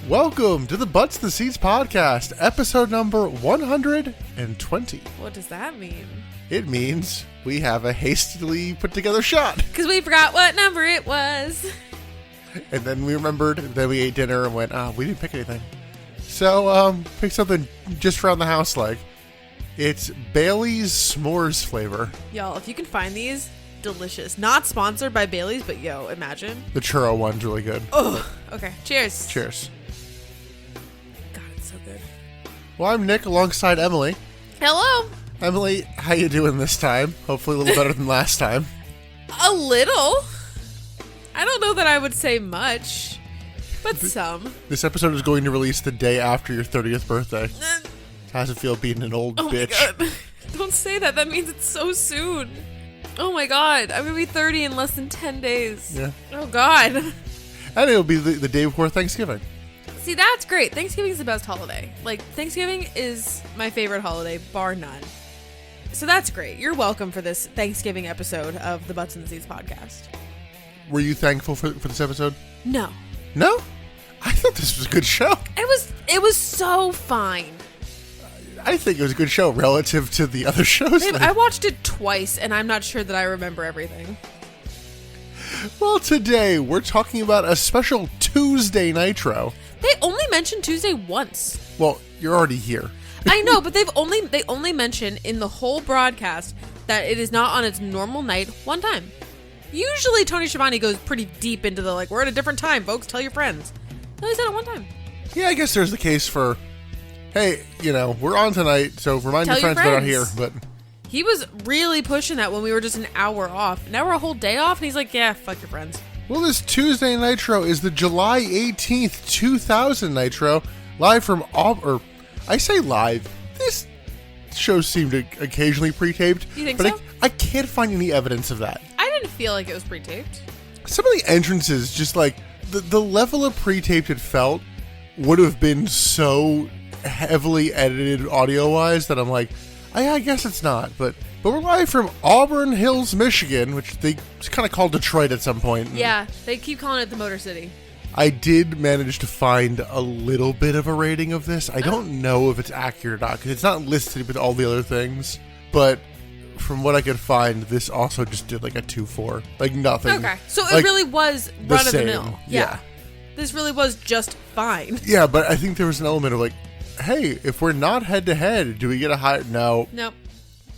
Welcome to the Butts in the Seats podcast, episode number 120. What does that mean? It means we have a hastily put together shot. Because we forgot what number it was. And then we remembered, then we ate dinner and went, we didn't pick anything. So, pick something just around the house like. It's Bailey's s'mores flavor. Y'all, if you can find these, delicious. Not sponsored by Bailey's, but yo, imagine. The churro one's really good. Oh, okay. Cheers. Cheers. God, it's so good. Well, I'm Nick alongside Emily. Hello. Emily, how you doing this time? Hopefully a little better than last time. A little. I don't know that I would say much, but some. This episode is going to release the day after your 30th birthday. How's it feel being an old bitch? My God. Don't say that. That means it's so soon. Oh my God. I'm going to be 30 in less than 10 days. Yeah. Oh God. And it'll be the day before Thanksgiving. See, that's great. Thanksgiving is the best holiday. Like, Thanksgiving is my favorite holiday, bar none. So that's great. You're welcome for this Thanksgiving episode of the Butts in the Seats podcast. Were you thankful for this episode? No. No? I thought this was a good show. It was so fine. I think it was a good show relative to the other shows. Babe, I watched it twice, and I'm not sure that I remember everything. Well, today we're talking about a special Tuesday Nitro. They only mentioned Tuesday once. Well, you're already here. I know, but they only mention in the whole broadcast that it is not on its normal night one time. Usually Tony Schiavone goes pretty deep into the, we're at a different time, folks, tell your friends. No, he said it one time. Yeah, I guess there's the case for, hey, we're on tonight, so remind your friends they're not here. But he was really pushing that when we were just an hour off. Now we're a whole day off, and he's like, yeah, fuck your friends. Well, this Tuesday Nitro is the July 18th, 2000 Nitro, live from Auburn. I say live. This show seemed to occasionally pre-taped. You think but so? I can't find any evidence of that. I didn't feel like it was pre-taped. Some of the entrances, just the level of pre-taped it felt would have been so heavily edited audio-wise that I'm like, I guess it's not. But we're live from Auburn Hills, Michigan, which they kind of called Detroit at some point. Yeah, they keep calling it the Motor City. I did manage to find a little bit of a rating of this. I don't know if it's accurate or not, because it's not listed with all the other things. But from what I could find, this also just did a 2.4. Nothing. Okay, so it really was run-of-the-mill. Yeah. This really was just fine. Yeah, but I think there was an element of hey, if we're not head-to-head, do we get a higher... No. Nope.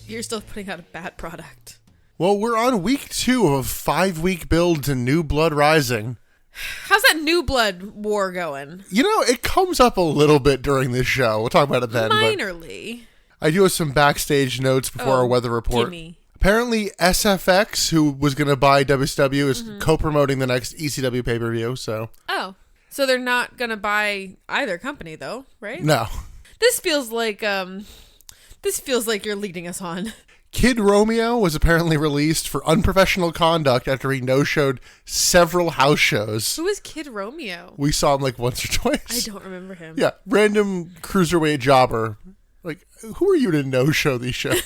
You're still putting out a bad product. Well, we're on week 2 of 5-week builds in New Blood Rising. How's that New Blood war going? It comes up a little bit during this show. We'll talk about it then. Minorly. I do have some backstage notes before our weather report. Gimme. Apparently, SFX, who was going to buy WCW, is co-promoting the next ECW pay-per-view, so... Oh. So they're not going to buy either company, though, right? No. This feels like you're leading us on. Kid Romeo was apparently released for unprofessional conduct after he no-showed several house shows. Who is Kid Romeo? We saw him once or twice. I don't remember him. Yeah, random cruiserweight jobber. Who are you to no-show these shows?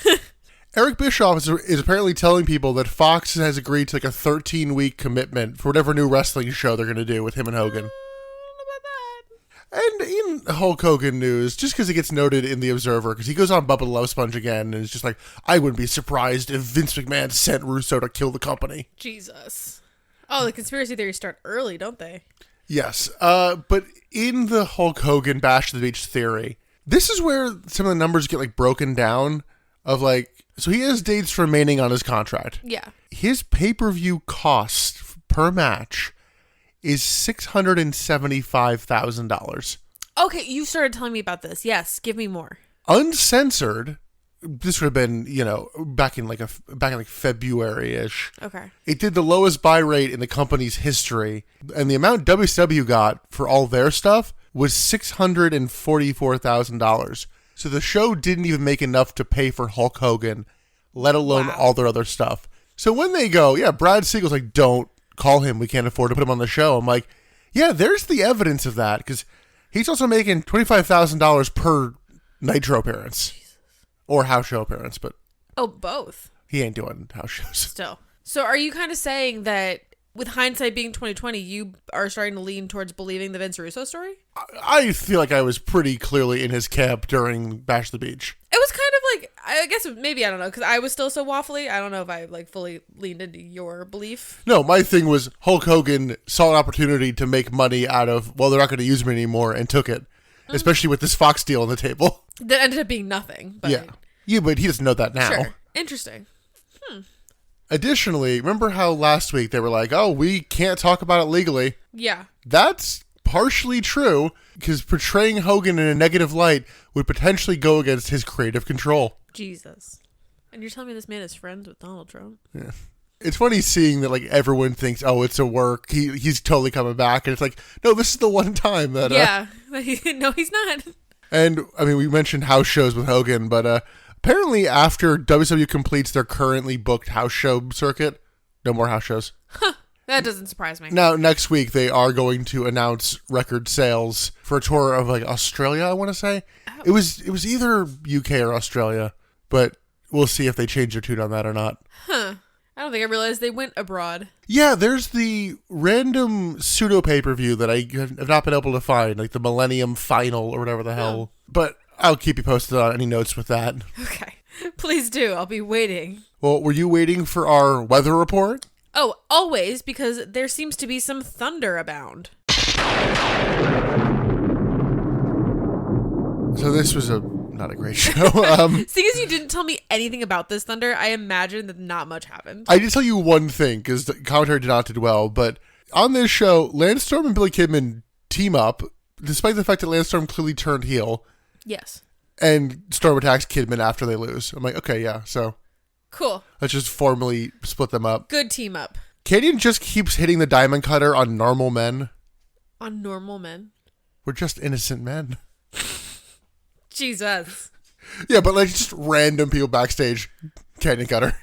Eric Bischoff is apparently telling people that Fox has agreed to a 13-week commitment for whatever new wrestling show they're going to do with him and Hogan. And in Hulk Hogan news, just because he gets noted in The Observer, because he goes on Bubba the Love Sponge again, and is just I wouldn't be surprised if Vince McMahon sent Russo to kill the company. Jesus. Oh, the conspiracy theories start early, don't they? Yes. But in the Hulk Hogan Bash to the Beach theory, this is where some of the numbers get broken down of so he has dates remaining on his contract. Yeah. His pay-per-view cost per match is $675,000. Okay, you started telling me about this. Yes, give me more. Uncensored, this would have been, back in February-ish. Okay. It did the lowest buy rate in the company's history, and the amount WCW got for all their stuff was $644,000. So the show didn't even make enough to pay for Hulk Hogan, let alone all their other stuff. So when they go, Brad Siegel's don't call him, we can't afford to put him on the show. I'm there's the evidence of that, because he's also making $25,000 per Nitro appearance. Jesus. Or house show appearance, but... Oh, both. He ain't doing house shows. Still. So are you kind of saying that with hindsight being 2020, you are starting to lean towards believing the Vince Russo story? I feel like I was pretty clearly in his camp during Bash the Beach. It was kind of like, I guess maybe, I don't know, because I was still so waffly. I don't know if I like fully leaned into your belief. No, my thing was Hulk Hogan saw an opportunity to make money out of, well, they're not going to use him anymore, and took it. Mm-hmm. Especially with this Fox deal on the table. That ended up being nothing. But... Yeah, but he doesn't know that now. Sure. Interesting. Additionally, remember how last week they were like, oh, we can't talk about it legally? Yeah. That's partially true, because portraying Hogan in a negative light would potentially go against his creative control. Jesus. And you're telling me this man is friends with Donald Trump? Yeah. It's funny seeing that, like, everyone thinks, oh, it's a work. He's totally coming back. And it's like, no, this is the one time that... Yeah. No, he's not. And, I mean, we mentioned house shows with Hogan, but apparently after WWE completes their currently booked house show circuit, no more house shows. Huh. That doesn't surprise me. Now, next week, they are going to announce record sales for a tour of, like, Australia, I want to say. Oh. It was either UK or Australia, but we'll see if they change their tune on that or not. Huh. I don't think I realized they went abroad. Yeah, there's the random pseudo pay-per-view that I have not been able to find, like the Millennium Final or whatever the hell. But I'll keep you posted on any notes with that. Okay. Please do. I'll be waiting. Well, were you waiting for our weather report? Oh, always, because there seems to be some thunder abound. So this was not a great show. Seeing as you didn't tell me anything about this thunder, I imagine that not much happened. I did tell you one thing, because the commentary did not do well, but on this show, Lance Storm and Billy Kidman team up, despite the fact that Lance Storm clearly turned heel. Yes. And Storm attacks Kidman after they lose. I'm like, okay, yeah, so... Cool. Let's just formally split them up. Good team up. Canyon just keeps hitting the diamond cutter on normal men. On normal men? We're just innocent men. Jesus. Yeah, but like just random people backstage. Canyon cutter.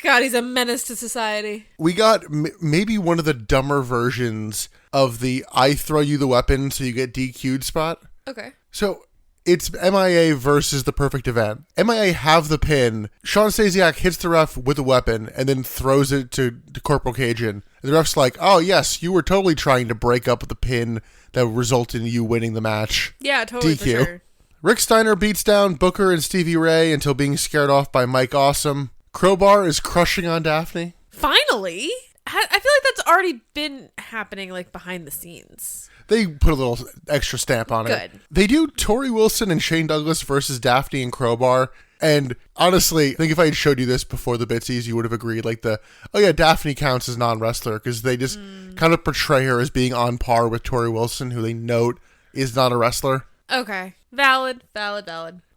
God, he's a menace to society. We got maybe one of the dumber versions of the I throw you the weapon so you get DQ'd spot. Okay. So... it's MIA versus the perfect event. MIA have the pin. Sean Stasiak hits the ref with a weapon and then throws it to Corporal Cajun. And the ref's like, oh, yes, you were totally trying to break up the pin that would result in you winning the match. Yeah, totally, DQ. for sure. Rick Steiner beats down Booker and Stevie Ray until being scared off by Mike Awesome. Crowbar is crushing on Daphne. Finally? I feel like that's already been happening, like, behind the scenes. They put a little extra stamp on it. Good. They do Tori Wilson and Shane Douglas versus Daphne and Crowbar. And honestly, I think if I had showed you this before the Bitsies, you would have agreed. Like oh yeah, Daphne counts as non-wrestler because they just kind of portray her as being on par with Tori Wilson, who they note is not a wrestler. Okay. Valid.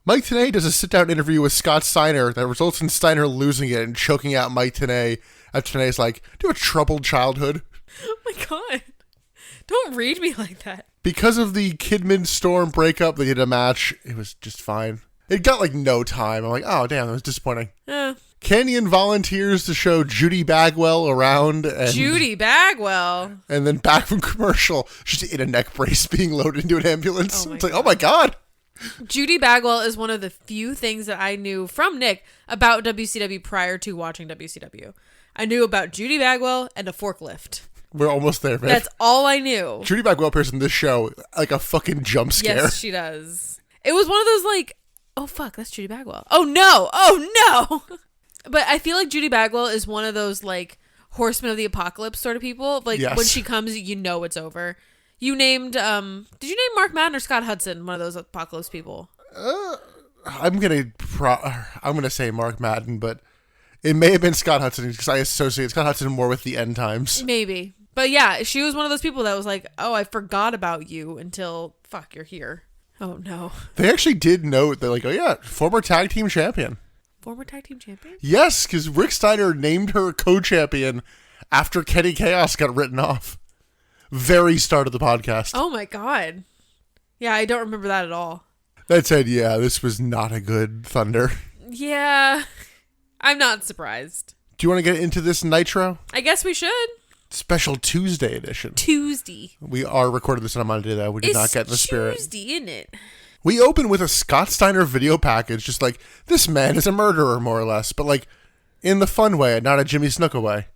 Mike Tenay does a sit-down interview with Scott Steiner that results in Steiner losing it and choking out Mike Tenay. After Tenay's like, do you have a troubled childhood? Oh my God. Don't read me like that. Because of the Kidman Storm breakup, they did a match. It was just fine. It got like no time. I'm like, oh damn, that was disappointing. Canyon volunteers to show Judy Bagwell around. Judy Bagwell. And then back from commercial, she's in a neck brace being loaded into an ambulance. It's like, oh my God. Judy Bagwell is one of the few things that I knew from Nick about WCW prior to watching WCW. I knew about Judy Bagwell and a forklift. We're almost there, man. That's all I knew. Judy Bagwell appears in this show like a fucking jump scare. Yes, she does. It was one of those like, oh fuck, that's Judy Bagwell. Oh no. But I feel like Judy Bagwell is one of those like Horsemen of the Apocalypse sort of people. Like when she comes, you know it's over. You named, did you name Mark Madden or Scott Hudson one of those Apocalypse people? I'm gonna say Mark Madden, but it may have been Scott Hudson because I associate Scott Hudson more with the end times. Maybe. But yeah, she was one of those people that was like, oh, I forgot about you until, fuck, you're here. Oh, no. They actually did note that, like, oh, yeah, former tag team champion. Former tag team champion? Yes, because Rick Steiner named her co-champion after Kenny Chaos got written off. Very start of the podcast. Oh, my God. Yeah, I don't remember that at all. That said, yeah, this was not a good Thunder. Yeah, I'm not surprised. Do you want to get into this Nitro? I guess we should. Special Tuesday edition. Tuesday. We are recording this on Monday, though. We did not get in the spirit. It's Tuesday, isn't it? We open with a Scott Steiner video package, just like, this man is a murderer, more or less. But, like, in the fun way, not a Jimmy Snuka way.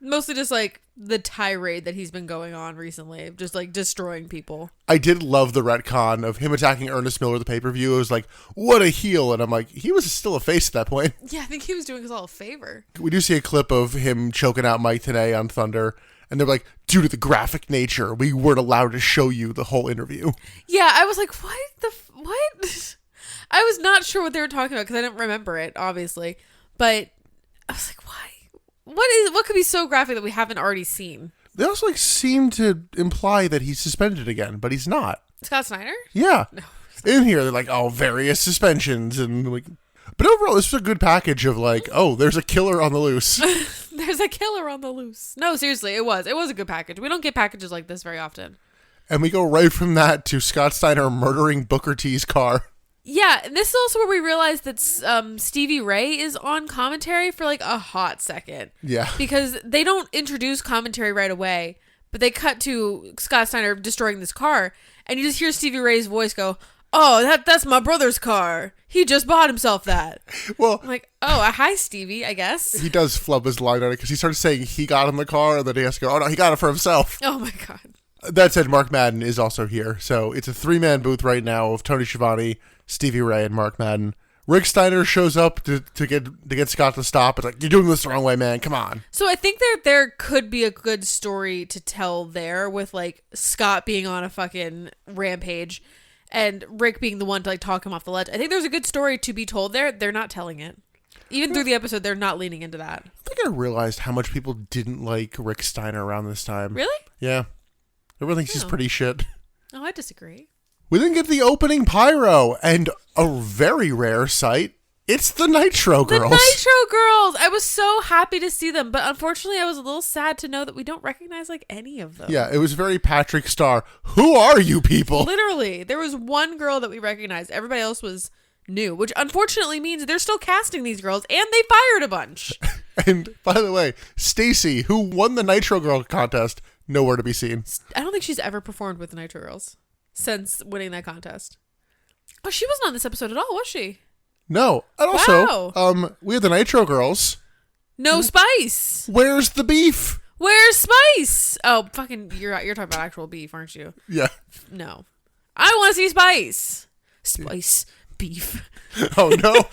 Mostly just like the tirade that he's been going on recently, just like destroying people. I did love the retcon of him attacking Ernest Miller at the pay-per-view. It was like, what a heel. And I'm like, he was still a face at that point. Yeah, I think he was doing us all a favor. We do see a clip of him choking out Mike today on Thunder. And they're like, due to the graphic nature, we weren't allowed to show you the whole interview. Yeah, I was like, what? I was not sure what they were talking about because I didn't remember it, obviously. But I was like, why? What could be so graphic that we haven't already seen? They also like seem to imply that he's suspended again, but he's not. Scott Steiner? Yeah. No. In here, they're like, oh, various suspensions. And like, but overall, this was a good package of like, oh, there's a killer on the loose. There's a killer on the loose. No, seriously, it was. It was a good package. We don't get packages like this very often. And we go right from that to Scott Steiner murdering Booker T's car. Yeah, and this is also where we realized that Stevie Ray is on commentary for like a hot second. Yeah. Because they don't introduce commentary right away, but they cut to Scott Steiner destroying this car, and you just hear Stevie Ray's voice go, oh, that's my brother's car. He just bought himself that. Well, I'm like, oh, hi, Stevie, I guess. He does flub his line on it because he starts saying he got in the car, and then he has to go, oh, no, he got it for himself. Oh, my God. That said, Mark Madden is also here. So it's a 3-man booth right now of Tony Schiavone, Stevie Ray, and Mark Madden. Rick Steiner shows up to get Scott to stop. It's like, you're doing this the wrong way, man. Come on. So I think there could be a good story to tell there with like Scott being on a fucking rampage and Rick being the one to like talk him off the ledge. I think there's a good story to be told there. They're not telling it. Even through the episode, they're not leaning into that. I think I realized how much people didn't like Rick Steiner around this time. Really? Yeah. Everyone thinks he's pretty shit. Oh, I disagree. We then get the opening pyro and a very rare sight. It's the Nitro Girls. The Nitro Girls! I was so happy to see them, but unfortunately I was a little sad to know that we don't recognize like any of them. Yeah, it was very Patrick Star. Who are you people? Literally. There was one girl that we recognized. Everybody else was new, which unfortunately means they're still casting these girls and they fired a bunch. And by the way, Stacy, who won the Nitro Girl contest, nowhere to be seen. I don't think she's ever performed with the Nitro Girls since winning that contest. Oh, she wasn't on this episode at all, was she? No. And also, we had the Nitro Girls. No Spice. Where's the beef? Where's Spice? Oh, fucking, you're talking about actual beef, aren't you? Yeah. No. I want to see Spice. Spice. Beef. Oh, no.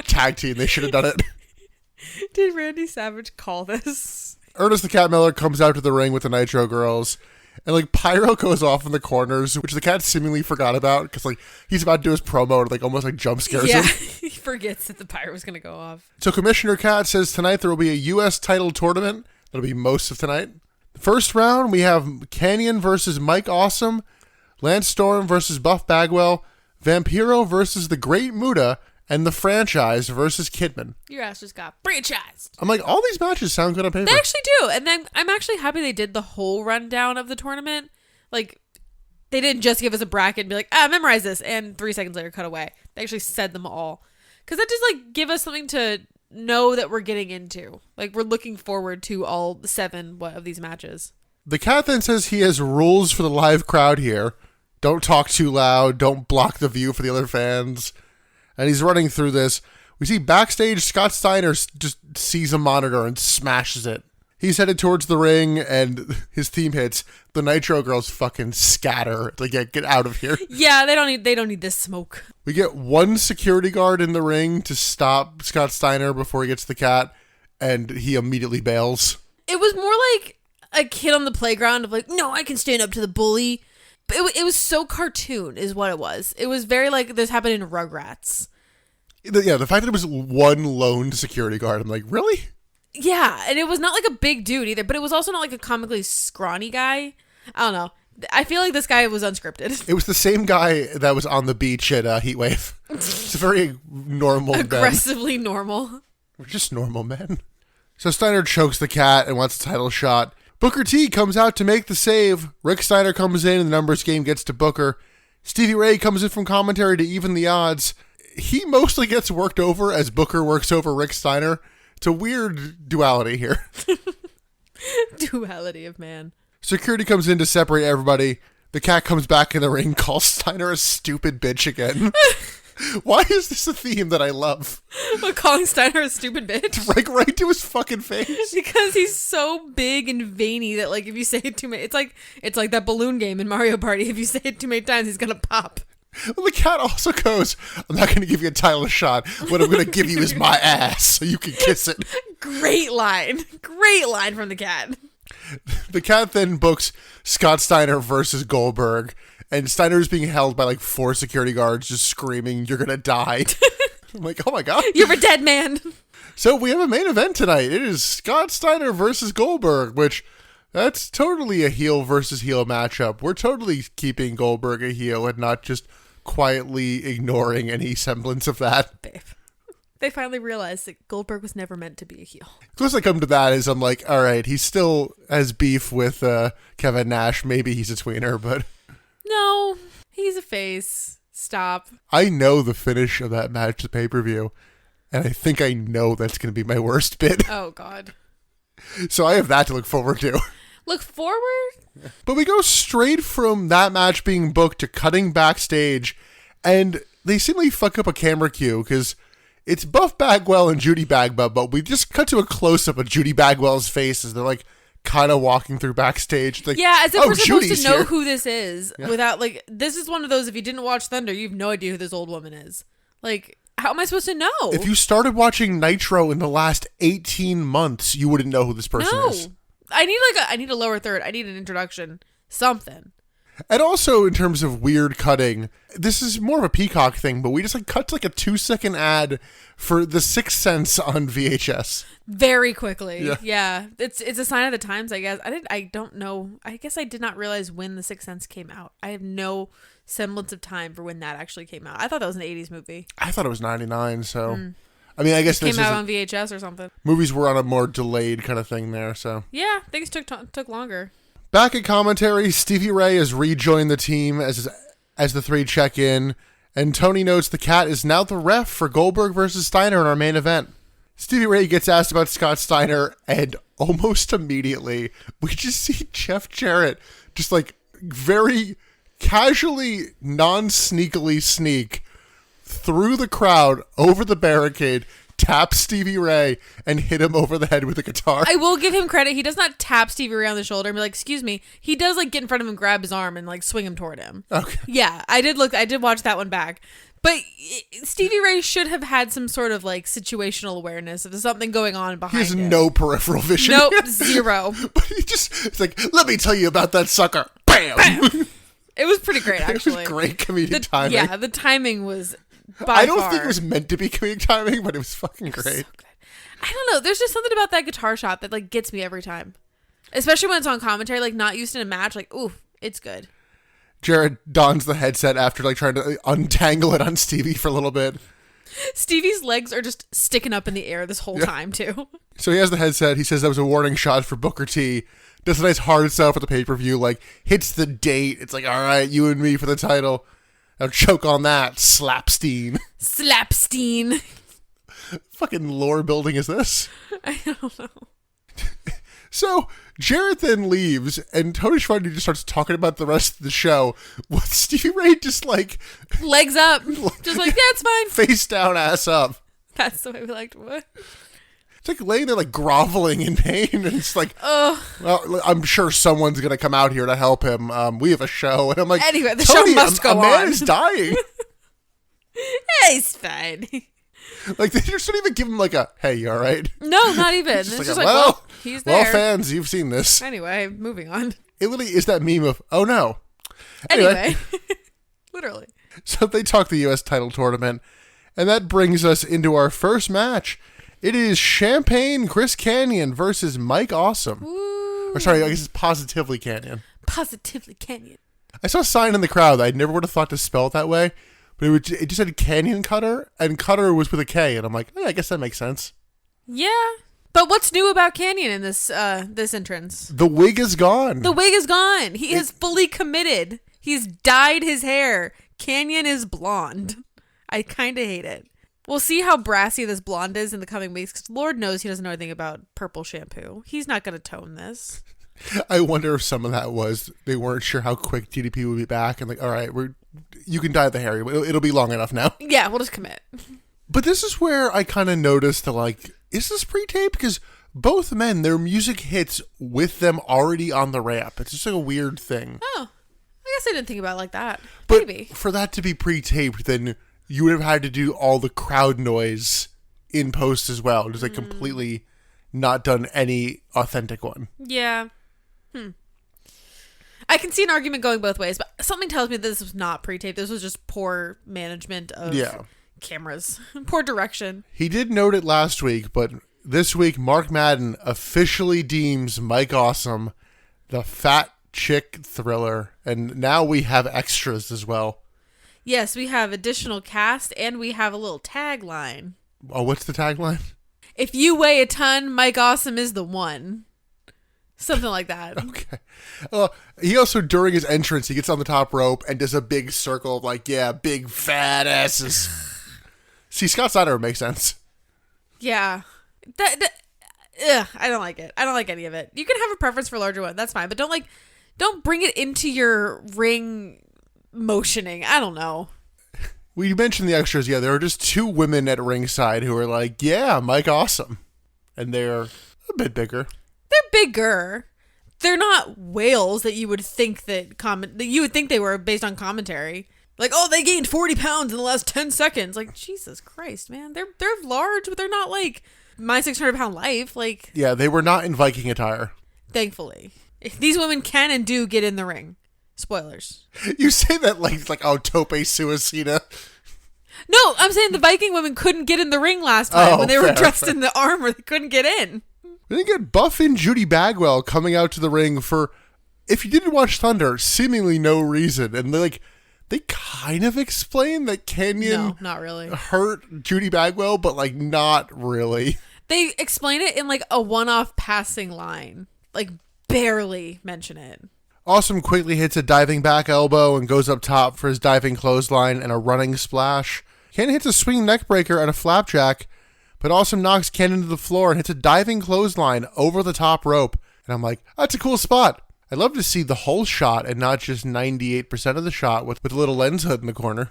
Tag team. They should have done it. Did Randy Savage call this? Ernest the Cat Miller comes out to the ring with the Nitro Girls. And, like, Pyro goes off in the corners, which the cat seemingly forgot about. Because, like, he's about to do his promo and, like, almost, like, jump scares him. He forgets that the pyro was going to go off. So Commissioner Cat says tonight there will be a U.S. title tournament. That'll be most of tonight. First round, we have Canyon versus Mike Awesome. Lance Storm versus Buff Bagwell. Vampiro versus the Great Muda. And the Franchise versus Kidman. Your ass just got franchised. I'm like, all these matches sound good on paper. They actually do. And then I'm actually happy they did the whole rundown of the tournament. Like, they didn't just give us a bracket and be like, memorize this. And 3 seconds later, cut away. They actually said them all. Because that just, like, give us something to know that we're getting into. Like, we're looking forward to all 7 of these matches. The cat then says he has rules for the live crowd here. Don't talk too loud. Don't block the view for the other fans. And he's running through this. We see backstage, Scott Steiner just sees a monitor and smashes it. He's headed towards the ring, and his theme hits. The Nitro Girls fucking scatter. Like, get out of here. Yeah, they don't need this smoke. We get one security guard in the ring to stop Scott Steiner before he gets the cat, and he immediately bails. It was more like a kid on the playground of like, no, I can stand up to the bully. It was so cartoon is what it was. It was very like this happened in Rugrats. Yeah, the fact that it was one lone security guard, I'm like, really? Yeah, and it was not like a big dude either, but it was also not like a comically scrawny guy. I don't know. I feel like this guy was unscripted. It was the same guy that was on the beach at Heatwave. It's a very normal aggressively normal. We're just normal men. So Steiner chokes the cat and wants a title shot. Booker T comes out to make the save. Rick Steiner comes in and the numbers game gets to Booker. Stevie Ray comes in from commentary to even the odds. He mostly gets worked over as Booker works over Rick Steiner. It's a weird duality here. Duality of man. Security comes in to separate everybody. The cat comes back in the ring, calls Steiner a stupid bitch again. Why is this a theme that I love? But calling Steiner a stupid bitch? Like, right to his fucking face. Because he's so big and veiny that, like, if you say it too many... It's like that balloon game in Mario Party. If you say it too many times, he's gonna pop. Well, the cat also goes, I'm not going to give you a title shot. What I'm going to give you is my ass so you can kiss it. Great line. Great line from the cat. The cat then books Scott Steiner versus Goldberg, and Steiner is being held by like 4 security guards just screaming, "You're going to die." I'm like, oh my God. You're a dead man. So we have a main event tonight. It is Scott Steiner versus Goldberg, which that's totally a heel versus heel matchup. We're totally keeping Goldberg a heel and not just quietly ignoring any semblance of that. Babe. They finally realized that Goldberg was never meant to be a heel. Close I come to that is I'm like, all right, he still has beef with Kevin Nash. Maybe he's a tweener, but... No, he's a face. Stop. I know the finish of that match, the pay-per-view, and I think I know that's going to be my worst bit. Oh, God. So I have that to look forward to. Look forward? But we go straight from that match being booked to cutting backstage, and they seemingly fuck up a camera cue, because it's Buff Bagwell and Judy Bagwell, but we just cut to a close-up of Judy Bagwell's face as they're like kind of walking through backstage. Like, yeah, as if we're supposed Judy's to know here. who this is without, like, this is one of those, if you didn't watch Thunder, you have no idea who this old woman is. Like, how am I supposed to know? If you started watching Nitro in the last 18 months, you wouldn't know who this person is. I need a lower third. I need an introduction. Something. And also, in terms of weird cutting, this is more of a Peacock thing, but we just like cut to like a 2-second ad for The Sixth Sense on VHS. Very quickly. Yeah. It's a sign of the times, I guess. I don't know. I guess I did not realize when The Sixth Sense came out. I have no semblance of time for when that actually came out. I thought that was an 80s movie. I thought it was 99, so... I mean, I guess It came out on VHS or something. Movies were on a more delayed kind of thing there, so... Yeah, things took longer. Back at commentary, Stevie Ray has rejoined the team as the three check in, and Tony notes the cat is now the ref for Goldberg versus Steiner in our main event. Stevie Ray gets asked about Scott Steiner, and almost immediately, we just see Jeff Jarrett just like very casually, non-sneakily sneak through the crowd, over the barricade, tap Stevie Ray, and hit him over the head with a guitar. I will give him credit. He does not tap Stevie Ray on the shoulder and be like, "Excuse me." He does like get in front of him, grab his arm, and like swing him toward him. Okay. Yeah, I did watch that one back. But Stevie Ray should have had some sort of like situational awareness if there's something going on behind him. He has no peripheral vision. Nope, zero. But it's like, let me tell you about that sucker. Bam! It was pretty great, actually. It was great comedic timing. Yeah, the timing was I don't think it was meant to be comedic timing, but it was fucking great. So good. I don't know. There's just something about that guitar shot that like gets me every time. Especially when it's on commentary, like not used in a match. Like, ooh, it's good. Jared dons the headset after like trying to untangle it on Stevie for a little bit. Stevie's legs are just sticking up in the air this whole time too. So he has the headset. He says that was a warning shot for Booker T. Does a nice hard sell for the pay-per-view. Like hits the date. It's like, all right, you and me for the title. Now choke on that, Slapstein. Slapstein. Fucking lore building is this? I don't know. So Jarrett then leaves, and Tony Schiavone just starts talking about the rest of the show with Stevie Ray just like... Legs up. Just like, yeah, it's fine. Face down, ass up. That's the way we like to work. It's like laying there like groveling in pain, and it's like, well, I'm sure someone's going to come out here to help him. We have a show. And I'm like, anyway, the Tony, show must go on. A man is dying. Yeah, he's fine. Like, they just don't even give him like a, hey, you all right? No, not even. It's just like, well, he's there. Well, fans, you've seen this. Anyway, moving on. It literally is that meme of, oh no. Anyway. Literally. So they talk the U.S. title tournament, and that brings us into our first match. It is Champagne Chris Canyon versus Mike Awesome. Ooh. Or sorry, I guess it's Positively Canyon. Positively Canyon. I saw a sign in the crowd that I never would have thought to spell it that way, but it just said Canyon Cutter, and Cutter was with a K, and I'm like, I guess that makes sense. Yeah. But what's new about Canyon in this entrance? The wig is gone. The wig is gone. He is fully committed. He's dyed his hair. Canyon is blonde. I kind of hate it. We'll see how brassy this blonde is in the coming weeks, because Lord knows he doesn't know anything about purple shampoo. He's not going to tone this. I wonder if some of that was they weren't sure how quick DDP would be back, and like, all right, we're you can dye the hair. It'll be long enough now. Yeah, we'll just commit. But this is where I kind of noticed that, like, is this pre-taped? Because both men, their music hits with them already on the ramp. It's just like a weird thing. Oh, I guess I didn't think about it like that. But Maybe. for that to be pre-taped, then you would have had to do all the crowd noise in post as well. Just like completely not done any authentic one. Yeah. I can see an argument going both ways, but something tells me this was not pre-taped. This was just poor management of cameras. Poor direction. He did note it last week, but this week, Mark Madden officially deems Mike Awesome the fat chick thriller. And now we have extras as well. Yes, we have additional cast, and we have a little tagline. Oh, what's the tagline? If you weigh a ton, Mike Awesome is the one. Something like that. Okay. He also, during his entrance, he gets on the top rope and does a big circle of like, yeah, big fat asses. See, Scott Steiner makes sense. Yeah. I don't like it. I don't like any of it. You can have a preference for larger one. That's fine. But don't bring it into your ring motioning. I don't know. We mentioned the extras. Yeah, there are just two women at ringside who are like, yeah, Mike Awesome. And they're a bit bigger. They're bigger. They're not whales that you would think that you would think they were based on commentary. Like, oh, they gained 40 pounds in the last 10 seconds. Like, Jesus Christ, man. They're large, but they're not like my 600-pound life. Like, yeah, they were not in Viking attire. Thankfully. These women can and do get in the ring. Spoilers. You say that like oh, Tope Suicida. No, I'm saying the Viking women couldn't get in the ring last time when they were dressed in the armor. They couldn't get in. Then you get Buff and Judy Bagwell coming out to the ring for, if you didn't watch Thunder, seemingly no reason. And they kind of explain that Canyon not really hurt Judy Bagwell, but like not really. They explain it in like a one-off passing line. Like barely mention it. Awesome quickly hits a diving back elbow and goes up top for his diving clothesline and a running splash. Canyon hits a swinging neck breaker and a flapjack. But Awesome knocks Canyon to the floor and hits a diving clothesline over the top rope. And I'm like, that's a cool spot. I'd love to see the whole shot and not just 98% of the shot with a little lens hood in the corner.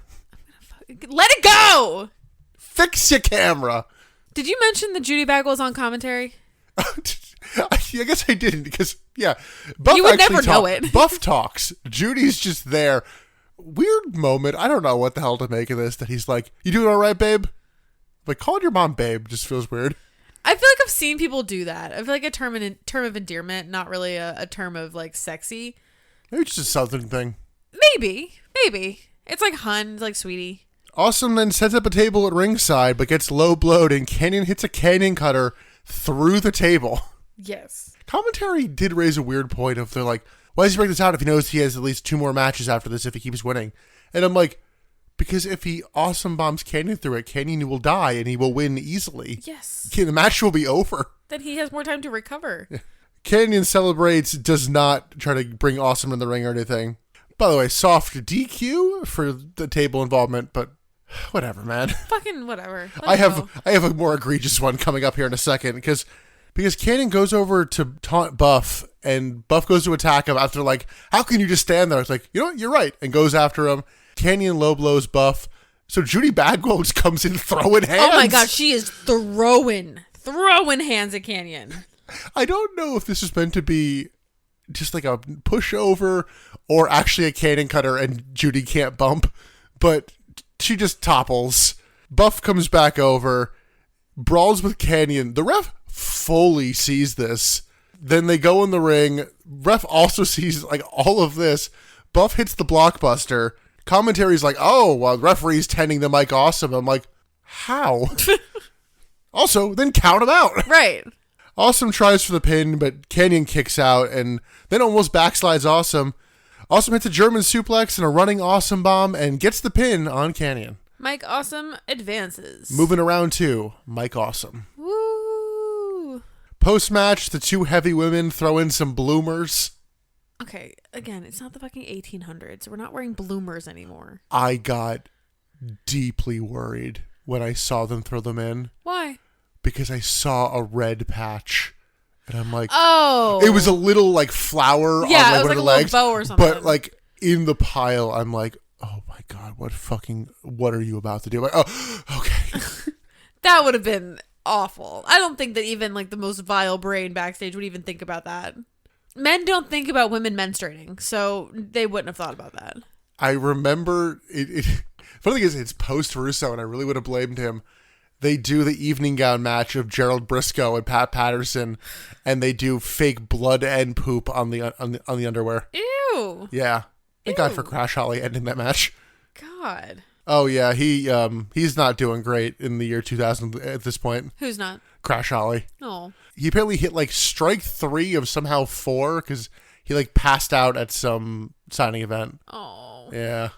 Let it go! Fix your camera. Did you mention that Judy Bagwell's on commentary? I guess I didn't because, yeah. Buff you would never know it. Buff talks. Judy's just there. Weird moment. I don't know what the hell to make of this. That he's like, you doing all right, babe? Like, calling your mom babe just feels weird. I feel like I've seen people do that. I feel like a term of endearment, not really a term of, like, sexy. Maybe it's just a southern thing. Maybe. It's like hun, it's like sweetie. Awesome then sets up a table at ringside, but gets low blowed, and Canyon hits a canyon cutter through the table. Yes. Commentary did raise a weird point of, they're like, why does he break this out if he knows he has at least 2 more matches after this if he keeps winning? And I'm like, because if he awesome bombs Canyon through it, Canyon will die and he will win easily. Yes. The match will be over. Then he has more time to recover. Canyon celebrates, does not try to bring Awesome in the ring or anything. By the way, soft DQ for the table involvement, but whatever, man. Fucking whatever. I have a more egregious one coming up here in a second because Canyon goes over to taunt Buff and Buff goes to attack him after like, how can you just stand there? It's like, you know what, you're right, and goes after him. Canyon low blows Buff. So Judy Bagwell just comes in throwing hands. Oh my god, she is throwing hands at Canyon. I don't know if this is meant to be just like a pushover or actually a cannon cutter and Judy can't bump, but she just topples. Buff comes back over, brawls with Canyon. The ref fully sees this. Then they go in the ring. Ref also sees like all of this. Buff hits the blockbuster. Commentary's like, oh, well, the referee's tending the Mike Awesome. I'm like, how? Also, then count him out. Right. Awesome tries for the pin, but Canyon kicks out and then almost backslides Awesome. Awesome hits a German suplex and a running Awesome bomb and gets the pin on Canyon. Mike Awesome advances. Moving around to Mike Awesome. Woo! Post-match, the 2 heavy women throw in some bloomers. Okay, again, it's not the fucking 1800s. We're not wearing bloomers anymore. I got deeply worried when I saw them throw them in. Why? Because I saw a red patch. And I'm like, oh. It was a little like flower on like, it was one like of the a legs. little bow or something. But like in the pile, I'm like, oh my God, what are you about to do? Like, oh, okay. That would have been awful. I don't think that even like the most vile brain backstage would even think about that. Men don't think about women menstruating, so they wouldn't have thought about that. I remember funny thing is, it's post Russo, and I really would have blamed him. They do the evening gown match of Gerald Briscoe and Pat Patterson, and they do fake blood and poop on the underwear. Ew. Yeah. Thank God for Crash Holly ending that match. God. Oh yeah, he's not doing great in the year 2000 at this point. Who's not? Crash Holly. Oh. He apparently hit like strike 3 of somehow 4 because he like passed out at some signing event. Oh. Yeah.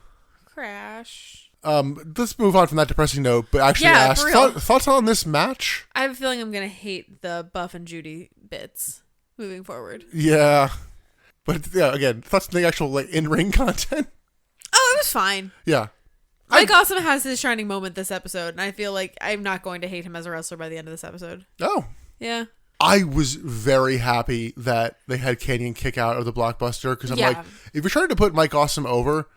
Crash. Let's move on from that depressing note, but actually ask thoughts on this match? I have a feeling I'm gonna hate the Buff and Judy bits moving forward. Yeah. But yeah, again, thoughts on the actual like in-ring content? Oh, it was fine. Yeah. Mike Awesome has his shining moment this episode, and I feel like I'm not going to hate him as a wrestler by the end of this episode. Oh. Yeah. I was very happy that they had Canyon kick out of the Blockbuster, because I'm like, if you're trying to put Mike Awesome over,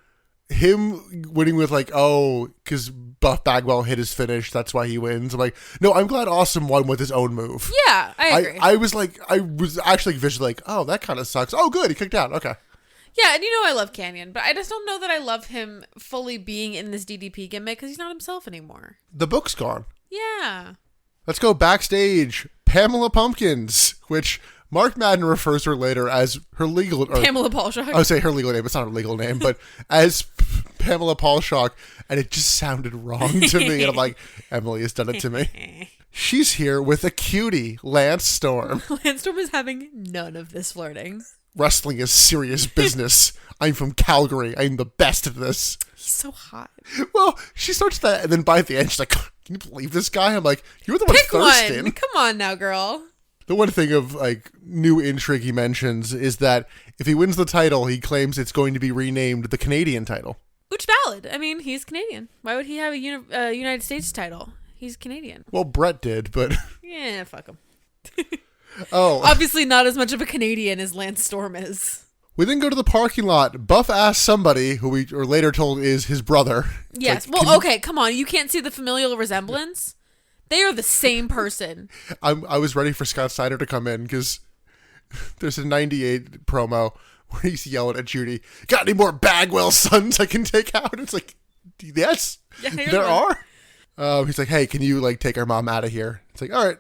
him winning with like, oh, because Buff Bagwell hit his finish, that's why he wins. I'm like, no, I'm glad Awesome won with his own move. Yeah, I agree. I was actually visually like, oh, that kind of sucks. Oh, good, he kicked out. Okay. Yeah, and you know I love Canyon, but I just don't know that I love him fully being in this DDP gimmick because he's not himself anymore. The book's gone. Yeah. Let's go backstage. Pamela Pumpkins, which Mark Madden refers to her later as her legal... Pamela Paulshock. I would say her legal name. It's not her legal name, but as Pamela Paulshock, and it just sounded wrong to me. And I'm like, Emily has done it to me. She's here with a cutie, Lance Storm. Lance Storm is having none of this flirting. Wrestling is serious business. I'm from Calgary. I'm the best at this. He's so hot. Well, she starts that, and then by the end, she's like, can you believe this guy? I'm like, you're the one thirsting. One. Come on now, girl. The one thing of like new intrigue he mentions is that if he wins the title, he claims it's going to be renamed the Canadian title. Which valid. I mean, he's Canadian. Why would he have a United States title? He's Canadian. Well, Brett did, but... Yeah, fuck him. Oh. Obviously not as much of a Canadian as Lance Storm is. We then go to the parking lot. Buff asks somebody, who we are later told is his brother. Yes. Like, well, okay, come on. You can't see the familial resemblance? They are the same person. I was ready for Scott Steiner to come in because there's a 98 promo where he's yelling at Judy, got any more Bagwell sons I can take out? It's like, yes, there are. He's like, hey, can you like take our mom out of here? It's like, all right.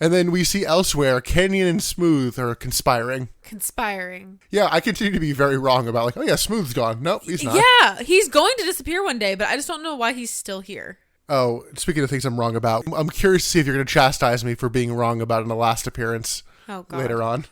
And then we see elsewhere, Canyon and Smooth are conspiring. Yeah, I continue to be very wrong about like, oh yeah, Smooth's gone. Nope, he's not. Yeah, he's going to disappear one day, but I just don't know why he's still here. Oh, speaking of things I'm wrong about, I'm curious to see if you're going to chastise me for being wrong about in the last appearance later on.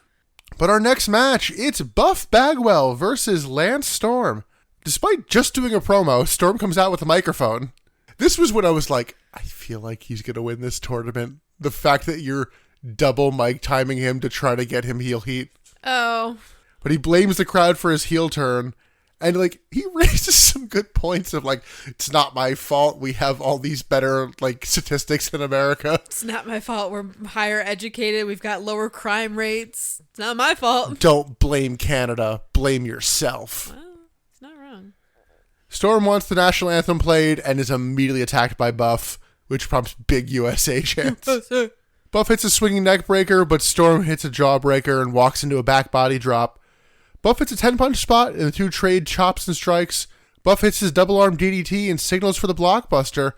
But our next match, it's Buff Bagwell versus Lance Storm. Despite just doing a promo, Storm comes out with a microphone. This was when I was like, I feel like he's going to win this tournament. The fact that you're double mic timing him to try to get him heel heat. Oh. But he blames the crowd for his heel turn. And, like, he raises some good points of, like, it's not my fault. We have all these better, like, statistics in America. It's not my fault. We're higher educated. We've got lower crime rates. It's not my fault. Don't blame Canada. Blame yourself. Well, it's not wrong. Storm wants the national anthem played and is immediately attacked by Buff, which prompts big USA chants. Buff hits a swinging neck breaker, but Storm hits a jawbreaker and walks into a back body drop. Buff hits a 10-punch spot, and the two trade chops and strikes. Buff hits his double-arm DDT and signals for the blockbuster.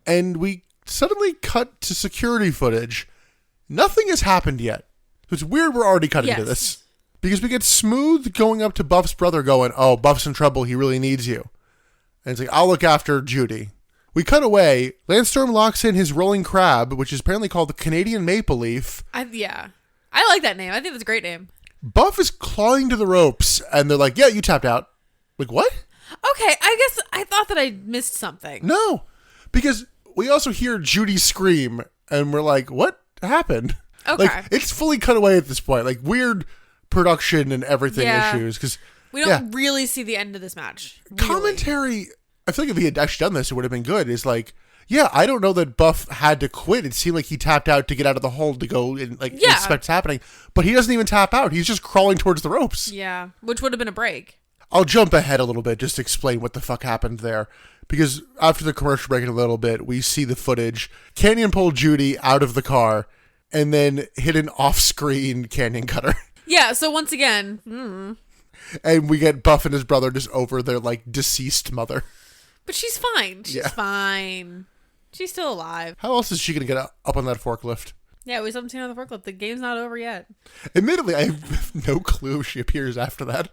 And we suddenly cut to security footage. Nothing has happened yet. So it's weird we're already cutting to this. Because we get Smooth going up to Buff's brother going, oh, Buff's in trouble. He really needs you. And it's like, I'll look after Judy. We cut away. Lance Storm locks in his rolling crab, which is apparently called the Canadian Maple Leaf. I like that name. I think that's a great name. Buff is clawing to the ropes, and they're like, yeah, you tapped out. Like, what? Okay, I guess I thought that I missed something. No, because we also hear Judy scream, and we're like, what happened? Okay. Like, it's fully cut away at this point. Like, weird production and everything issues. Because we don't really see the end of this match. Really. Commentary, I feel like if he had actually done this, it would have been good. Is like, yeah, I don't know that Buff had to quit. It seemed like he tapped out to get out of the hold to go and inspect what's happening. But he doesn't even tap out. He's just crawling towards the ropes. Yeah, which would have been a break. I'll jump ahead a little bit just to explain what the fuck happened there. Because after the commercial break in a little bit, we see the footage. Canyon pulled Judy out of the car and then hit an off-screen Canyon cutter. Yeah, so once again... And we get Buff and his brother just over their, like, deceased mother. But she's fine. She's fine. She's still alive. How else is she going to get up on that forklift? Yeah, we still haven't seen her on the forklift. The game's not over yet. Admittedly, I have no clue if she appears after that.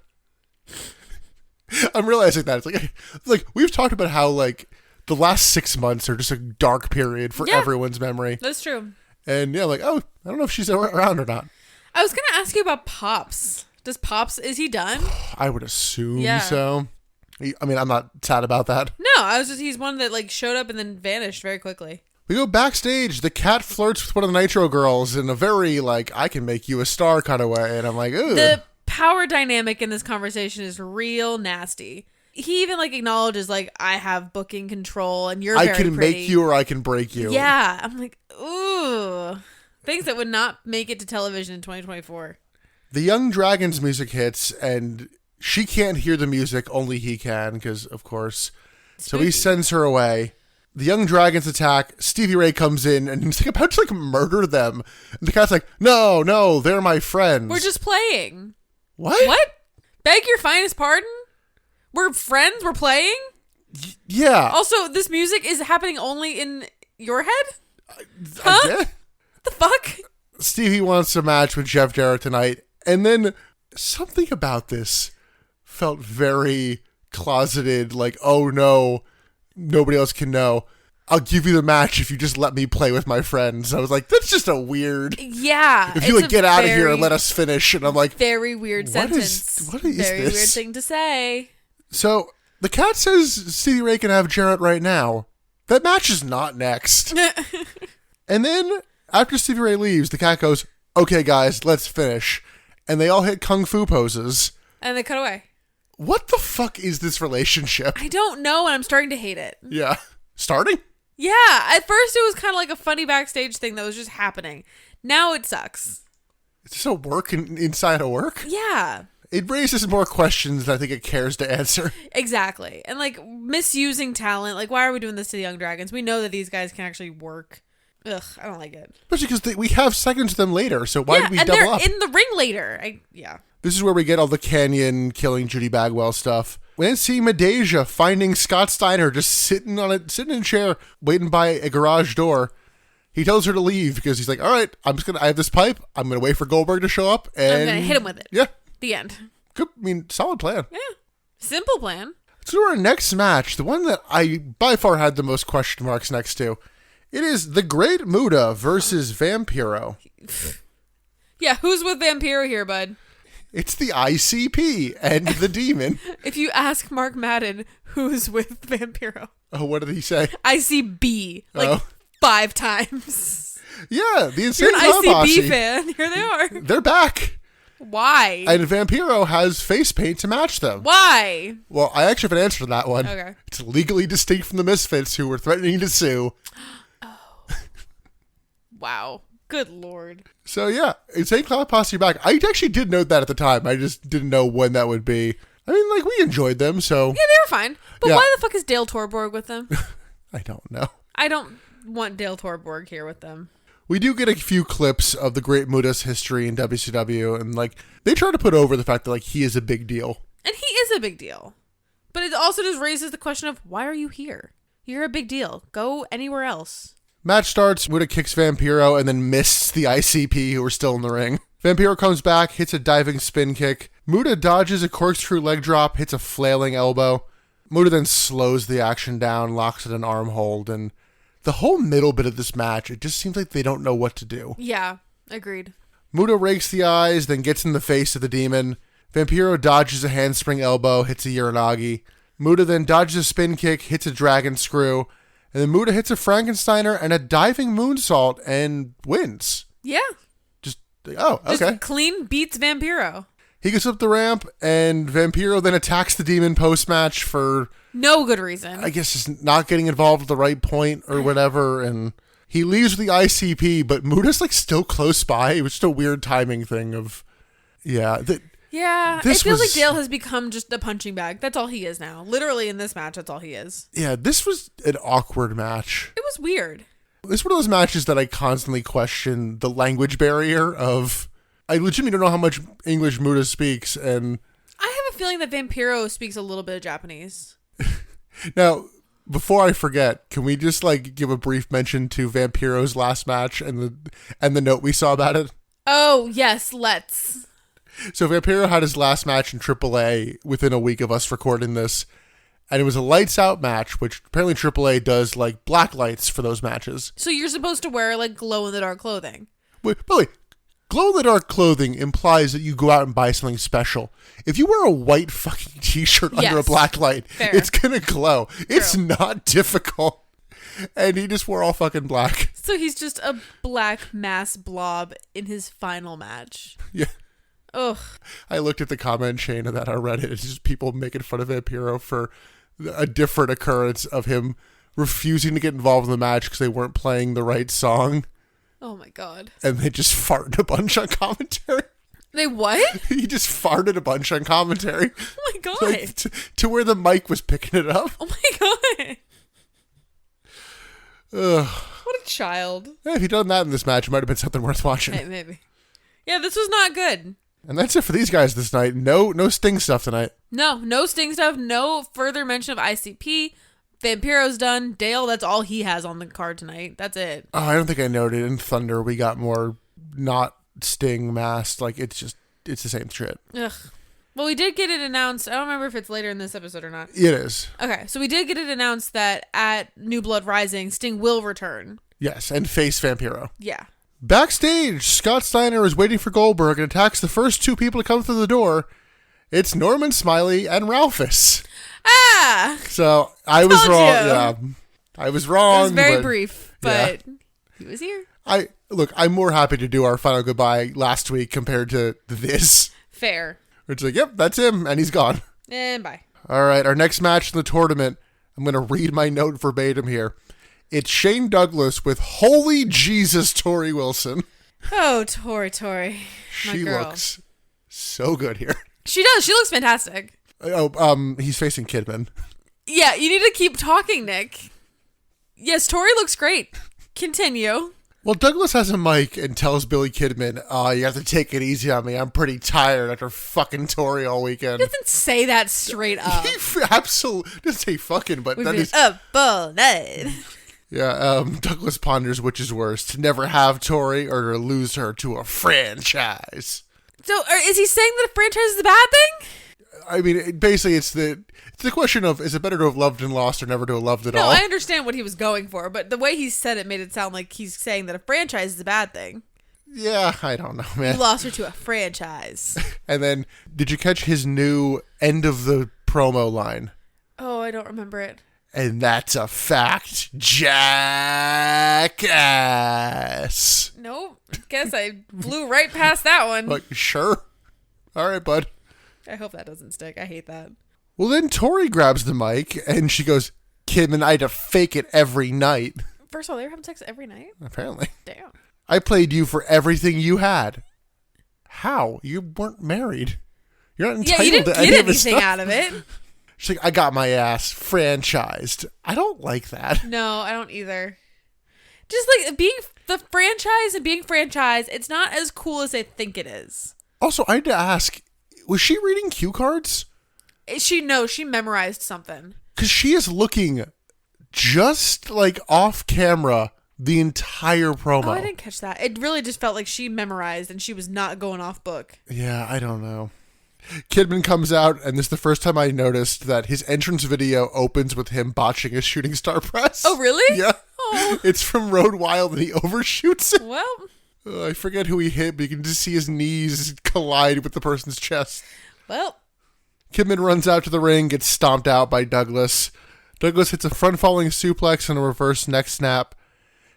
I'm realizing that. It's like we've talked about how, like, the last 6 months are just a dark period for everyone's memory. That's true. And, yeah, like, oh, I don't know if she's around or not. I was going to ask you about Pops. Is he done? I would assume so. I mean, I'm not sad about that. No, he's one that, like, showed up and then vanished very quickly. We go backstage. The cat flirts with one of the Nitro girls in a very, like, I can make you a star kind of way. And I'm like, ooh. The power dynamic in this conversation is real nasty. He even, like, acknowledges, like, I have booking control and you're very pretty. I can make you or I can break you. Yeah. I'm like, ooh. Things that would not make it to television in 2024. The Young Dragons music hits, and she can't hear the music. Only he can, because, of course. Spooky. So he sends her away. The Young Dragons attack. Stevie Ray comes in, and he's like about to, like, murder them. And the cat's like, no, they're my friends. We're just playing. What? Beg your finest pardon? We're friends? We're playing? Yeah. Also, this music is happening only in your head? Huh? The fuck? Stevie wants a match with Jeff Jarrett tonight. And then something about this felt very closeted, like, oh no, nobody else can know. I'll give you the match if you just let me play with my friends. I was like, that's just a weird... Yeah. If you like, get out of here and let us finish. And I'm like... Very weird sentence. What is very this? Weird thing to say. So, the cat says Stevie Ray can have Jarrett right now. That match is not next. And then, after Stevie Ray leaves, the cat goes, okay guys, let's finish. And they all hit kung fu poses. And they cut away. What the fuck is this relationship? I don't know, and I'm starting to hate it. Yeah. Starting? Yeah. At first, it was kind of like a funny backstage thing that was just happening. Now it sucks. It's just a work inside a work? Yeah. It raises more questions than I think it cares to answer. Exactly. And, like, misusing talent. Like, why are we doing this to the Young Dragons? We know that these guys can actually work. Ugh, I don't like it. Especially because we have seconds to them later, so why did we double up? And they're in the ring later. This is where we get all the Canyon killing Judy Bagwell stuff. We then see Medeja finding Scott Steiner just sitting in a chair, waiting by a garage door. He tells her to leave because he's like, all right, I have this pipe. I'm going to wait for Goldberg to show up. And I'm going to hit him with it. Yeah. The end. Good. I mean, solid plan. Yeah. Simple plan. So our next match, the one that I by far had the most question marks next to, it is the Great Muta versus Vampiro. Yeah, who's with Vampiro here, bud? It's the ICP and the Demon. If you ask Mark Madden who's with Vampiro. Oh, what did he say? ICB. Like 5 times. Yeah, the Insane You're an Clown ICB fan. Here they are. They're back. Why? And Vampiro has face paint to match them. Why? Well, I actually have an answer to that one. Okay. It's legally distinct from the Misfits who were threatening to sue. Oh. Wow. Good Lord. So yeah, Insane Clown Posse back. I actually did note that at the time. I just didn't know when that would be. I mean, like, we enjoyed them, so... Yeah, they were fine. But why the fuck is Dale Torborg with them? I don't know. I don't want Dale Torborg here with them. We do get a few clips of the Great Muta's history in WCW, and, like, they try to put over the fact that, like, he is a big deal. And he is a big deal. But it also just raises the question of, why are you here? You're a big deal. Go anywhere else. Match starts, Muta kicks Vampiro and then misses the ICP who are still in the ring. Vampiro comes back, hits a diving spin kick. Muta dodges a corkscrew leg drop, hits a flailing elbow. Muta then slows the action down, locks it in an arm hold, and the whole middle bit of this match, it just seems like they don't know what to do. Yeah, agreed. Muta rakes the eyes, then gets in the face of the Demon. Vampiro dodges a handspring elbow, hits a Uranagi. Muta then dodges a spin kick, hits a dragon screw. And then Muta hits a Frankensteiner and a diving moonsault and wins. Yeah. Just clean beats Vampiro. He goes up the ramp, and Vampiro then attacks the Demon post-match for... no good reason. I guess just not getting involved at the right point or whatever, and he leaves with the ICP, but Muta's, like, still close by. It was just a weird timing thing of... Yeah. Yeah, it feels like Dale has become just a punching bag. That's all he is now. Literally in this match, that's all he is. Yeah, this was an awkward match. It was weird. It's one of those matches that I constantly question the language barrier of... I legitimately don't know how much English Muta speaks, and... I have a feeling that Vampiro speaks a little bit of Japanese. Now, before I forget, can we just give a brief mention to Vampiro's last match and the note we saw about it? Oh, yes, let's. So Vampiro had his last match in AAA within a week of us recording this, and it was a lights out match, which apparently AAA does black lights for those matches. So you're supposed to wear glow in the dark clothing. Wait, glow in the dark clothing implies that you go out and buy something special. If you wear a white fucking t-shirt under a black light, it's gonna glow. True. It's not difficult. And he just wore all fucking black. So he's just a black mass blob in his final match. Yeah. Ugh. I looked at the comment chain of that on Reddit. It's just people making fun of Vampiro for a different occurrence of him refusing to get involved in the match because they weren't playing the right song. Oh my god. And they just farted a bunch on commentary. They what? He just farted a bunch on commentary. Oh my god. To where the mic was picking it up. Oh my god. Ugh. What a child. Yeah, if he'd done that in this match, it might have been something worth watching. Hey, maybe. Yeah, this was not good. And that's it for these guys this night. No Sting stuff tonight. No Sting stuff. No further mention of ICP. Vampiro's done. Dale, that's all he has on the card tonight. That's it. Oh, I don't think I noted. In Thunder, we got more not Sting masked. It's the same shit. Ugh. Well, we did get it announced. I don't remember if it's later in this episode or not. It is. Okay, so we did get it announced that at New Blood Rising, Sting will return. Yes, and face Vampiro. Yeah. Backstage, Scott Steiner is waiting for Goldberg and attacks the first two people to come through the door. It's Norman Smiley and Ralphus. Ah! So I was wrong. Yeah, I was wrong. It was very brief, but he was here. I'm more happy to do our final goodbye last week compared to this. Fair. It's yep, that's him, and he's gone. And bye. All right, our next match in the tournament. I'm going to read my note verbatim here. It's Shane Douglas with Holy Jesus Tori Wilson. Oh, Tori. She looks so good here. She does. She looks fantastic. He's facing Kidman. Yeah, you need to keep talking, Nick. Yes, Tori looks great. Continue. Well, Douglas has a mic and tells Billy Kidman, you have to take it easy on me. I'm pretty tired after fucking Tori all weekend. He doesn't say that straight up. He absolutely doesn't say fucking, but We've that been is up all night. Yeah, Douglas ponders which is worse, to never have Tori or to lose her to a franchise. So, is he saying that a franchise is a bad thing? I mean, basically, it's the question of, is it better to have loved and lost or never to have loved at all? No, I understand what he was going for, but the way he said it made it sound like he's saying that a franchise is a bad thing. Yeah, I don't know, man. You lost her to a franchise. And then, did you catch his new end of the promo line? Oh, I don't remember it. And that's a fact, jackass. Nope. Guess I blew right past that one. Like, sure. All right, bud. I hope that doesn't stick. I hate that. Well, then Tori grabs the mic and she goes, Kidman, I had to fake it every night. First of all, they were having sex every night? Apparently. Damn. I played you for everything you had. How? You weren't married. You're not entitled you didn't to get any of anything stuff. out of it. She's like, I got my ass franchised. I don't like that. No, I don't either. Just like being the franchise and being franchised, it's not as cool as they think it is. Also, I had to ask, was she reading cue cards? She memorized something. Because she is looking just like off camera the entire promo. Oh, I didn't catch that. It really just felt like she memorized and she was not going off book. Yeah, I don't know. Kidman comes out, and this is the first time I noticed that his entrance video opens with him botching a shooting star press. Oh, really? Yeah. Oh. It's from Road Wild, and he overshoots it. Well. I forget who he hit, but you can just see his knees collide with the person's chest. Well. Kidman runs out to the ring, gets stomped out by Douglas. Douglas hits a front-falling suplex and a reverse neck snap.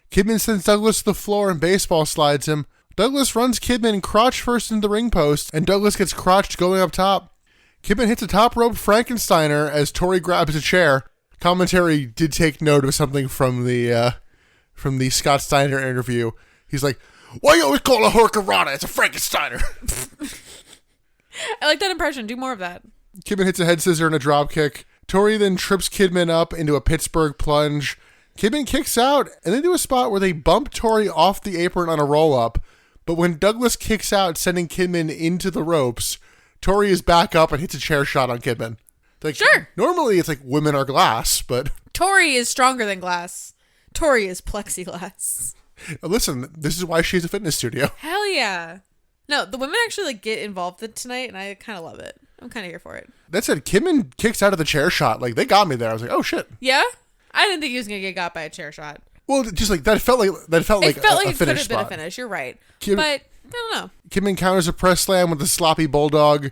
Kidman sends Douglas to the floor and baseball slides him. Douglas runs Kidman crotch first into the ring post, and Douglas gets crotched going up top. Kidman hits a top rope Frankensteiner as Tori grabs a chair. Commentary did take note of something from the Scott Steiner interview. He's like, why you always call it a hurricanrana? It's a Frankensteiner. I like that impression. Do more of that. Kidman hits a head scissor and a drop kick. Tori then trips Kidman up into a Pittsburgh plunge. Kidman kicks out and they do a spot where they bump Tori off the apron on a roll-up. But when Douglas kicks out, sending Kidman into the ropes, Tori is back up and hits a chair shot on Kidman. Like, sure. Normally it's like women are glass, but... Tori is stronger than glass. Tori is plexiglass. Listen, this is why she's a fitness studio. Hell yeah. No, the women actually get involved tonight, and I kind of love it. I'm kind of here for it. That said, Kidman kicks out of the chair shot. Like, they got me there. I was like, oh, shit. Yeah? I didn't think he was going to get got by a chair shot. Well, just like, that felt like a finish spot. It could have been a finish. You're right. But, I don't know. Kidman counters a press slam with a sloppy bulldog.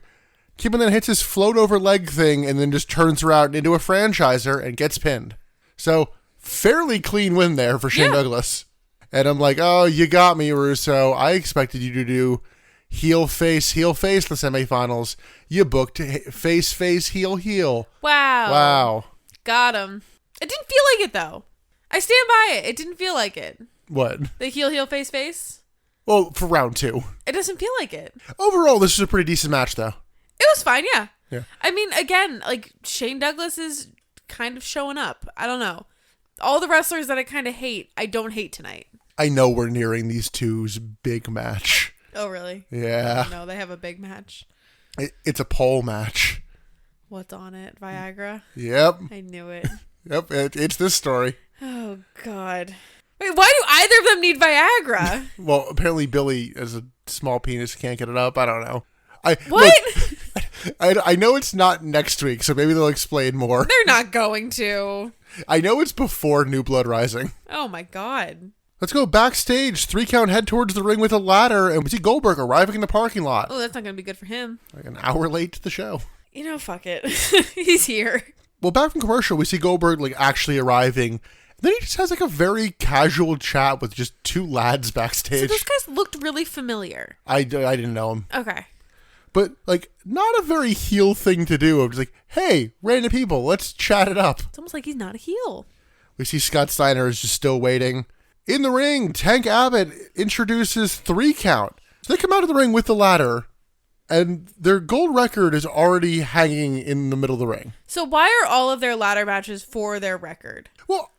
Kidman then hits his float over leg thing and then just turns around into a franchiser and gets pinned. So, fairly clean win there for Shane Douglas. And I'm like, oh, you got me, Russo. I expected you to do heel, face, the semifinals. You booked face, heel. Wow. Got him. It didn't feel like it, though. I stand by it. It didn't feel like it. What? The heel, face? Well, for round 2. It doesn't feel like it. Overall, this is a pretty decent match, though. It was fine, yeah. I mean, again, like, Shane Douglas is kind of showing up. I don't know. All the wrestlers that I kind of hate, I don't hate tonight. I know we're nearing these two's big match. Oh, really? Yeah. No, they have a big match. It's a pole match. What's on it? Viagra? Yep. I knew it. Yep, it's this story. Oh, God. Wait, why do either of them need Viagra? Well, apparently Billy has a small penis, can't get it up. I don't know. What? Look, I know it's not next week, so maybe they'll explain more. They're not going to. I know it's before New Blood Rising. Oh, my God. Let's go backstage. 3 count, head towards the ring with a ladder, and we see Goldberg arriving in the parking lot. Oh, that's not going to be good for him. Like an hour late to the show. You know, fuck it. He's here. Well, back from commercial, we see Goldberg like actually arriving. Then he just has like a very casual chat with just 2 lads backstage. So those guys looked really familiar. I didn't know him. Okay. But like not a very heel thing to do. I'm just like, hey, random people, let's chat it up. It's almost like he's not a heel. We see Scott Steiner is just still waiting. In the ring, Tank Abbott introduces 3 count. So they come out of the ring with the ladder, and their gold record is already hanging in the middle of the ring. So why are all of their ladder matches for their record? Well,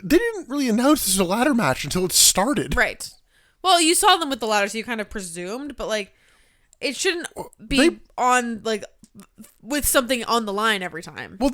they didn't really announce this was a ladder match until it started. Right. Well, you saw them with the ladder, so you kind of presumed, but like, it shouldn't be on, like, with something on the line every time. Well,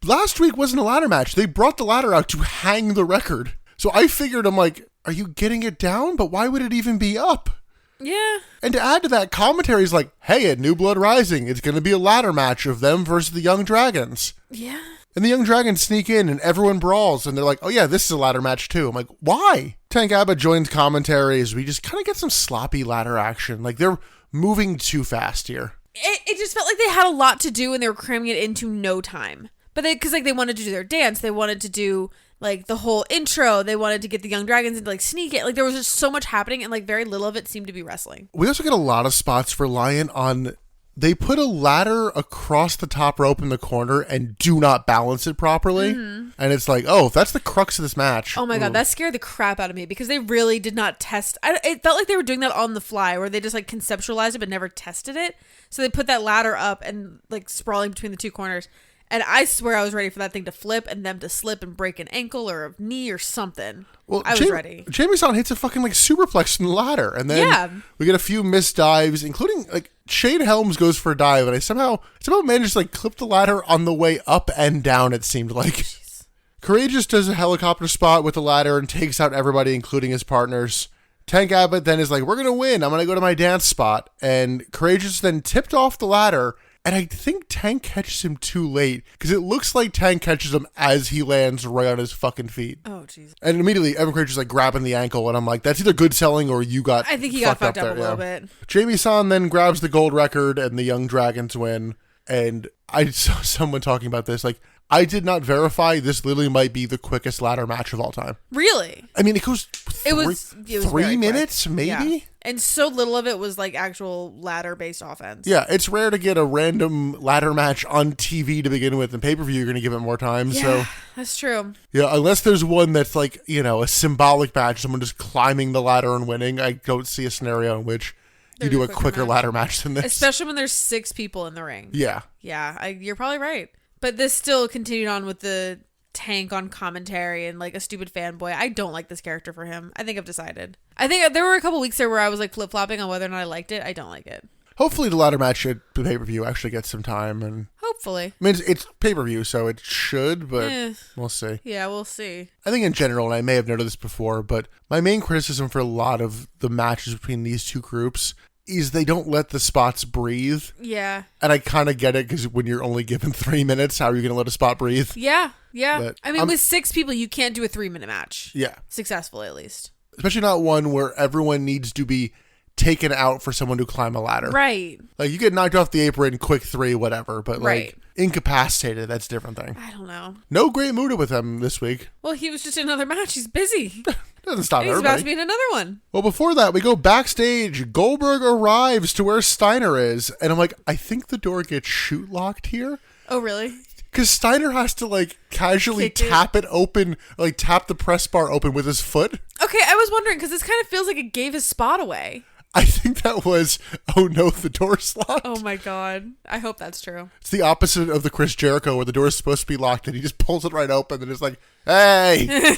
last week wasn't a ladder match. They brought the ladder out to hang the record. So I figured, I'm like, are you getting it down? But why would it even be up? Yeah. And to add to that, commentary is like, hey, at New Blood Rising, it's going to be a ladder match of them versus the Young Dragons. Yeah. And the Young Dragons sneak in and everyone brawls. And they're like, oh yeah, this is a ladder match too. I'm like, why? Tank Abbott joins commentary as we just kind of get some sloppy ladder action. Like they're moving too fast here. It just felt like they had a lot to do and they were cramming it into no time. But because like they wanted to do their dance, they wanted to do like the whole intro, they wanted to get the Young Dragons into like sneak it. Like there was just so much happening and like very little of it seemed to be wrestling. We also get a lot of spots for Lion on, they put a ladder across the top rope in the corner and do not balance it properly. Mm-hmm. And it's like, oh, that's the crux of this match. Oh my God, that scared the crap out of me because they really did not test. It felt like they were doing that on the fly where they just like conceptualized it but never tested it. So they put that ladder up and like sprawling between the 2 corners. And I swear I was ready for that thing to flip and them to slip and break an ankle or a knee or something. Well, I was ready. Jamie-san hits a fucking like superplex from the ladder. And then we get a few missed dives, including like Shane Helms goes for a dive. And I somehow managed to like clip the ladder on the way up and down, it seemed like. Jeez. Courageous does a helicopter spot with the ladder and takes out everybody, including his partners. Tank Abbott then is like, we're going to win. I'm going to go to my dance spot. And Courageous then tipped off the ladder. And I think Tank catches him too late because it looks like Tank catches him as he lands right on his fucking feet. Oh, jeez. And immediately Evan Courageous like grabbing the ankle, and I'm like, that's either good selling or you got. I think he got fucked up a little bit. Jamie-san then grabs the gold record, and the Young Dragons win. And I saw someone talking about this like, I did not verify this literally might be the quickest ladder match of all time. Really? I mean, it was 3 minutes, quick. maybe? Yeah. And so little of it was like actual ladder-based offense. Yeah, it's rare to get a random ladder match on TV to begin with. And pay-per-view, you're going to give it more time. Yeah, so that's true. Yeah, unless there's one that's like, you know, a symbolic match, someone just climbing the ladder and winning. I don't see a scenario in which you do a quicker ladder match than this. Especially when there's 6 people in the ring. Yeah. Yeah, you're probably right. But this still continued on with the Tank on commentary and like a stupid fanboy. I don't like this character for him. I think I've decided. I think there were a couple weeks there where I was like flip-flopping on whether or not I liked it. I don't like it. Hopefully the ladder match at the pay-per-view actually gets some time. And hopefully. I mean, it's pay-per-view, so it should, but we'll see. Yeah, we'll see. I think in general, and I may have noted this before, but my main criticism for a lot of the matches between these two groups is they don't let the spots breathe. Yeah. And I kind of get it, because when you're only given 3 minutes, how are you going to let a spot breathe? Yeah. But I mean, with 6 people, you can't do a 3-minute match. Yeah. Successfully, at least. Especially not one where everyone needs to be taken out for someone to climb a ladder. Right. Like, you get knocked off the apron, quick 3, whatever, but like incapacitated, that's a different thing. I don't know. No Great Muta with him this week. Well, he was just in another match. He's busy. Doesn't stop He's everybody. about to be in another one. Well, before that, we go backstage. Goldberg arrives to where Steiner is, and I'm like, I think the door gets shoot locked here. Oh, really? Because Steiner has to like casually tap it open, like tap the press bar open with his foot. Okay, I was wondering, because this kind of feels like it gave his spot away. I think that was, oh no, the door's locked. Oh my god. I hope that's true. It's the opposite of the Chris Jericho where the door is supposed to be locked and he just pulls it right open and is like, hey.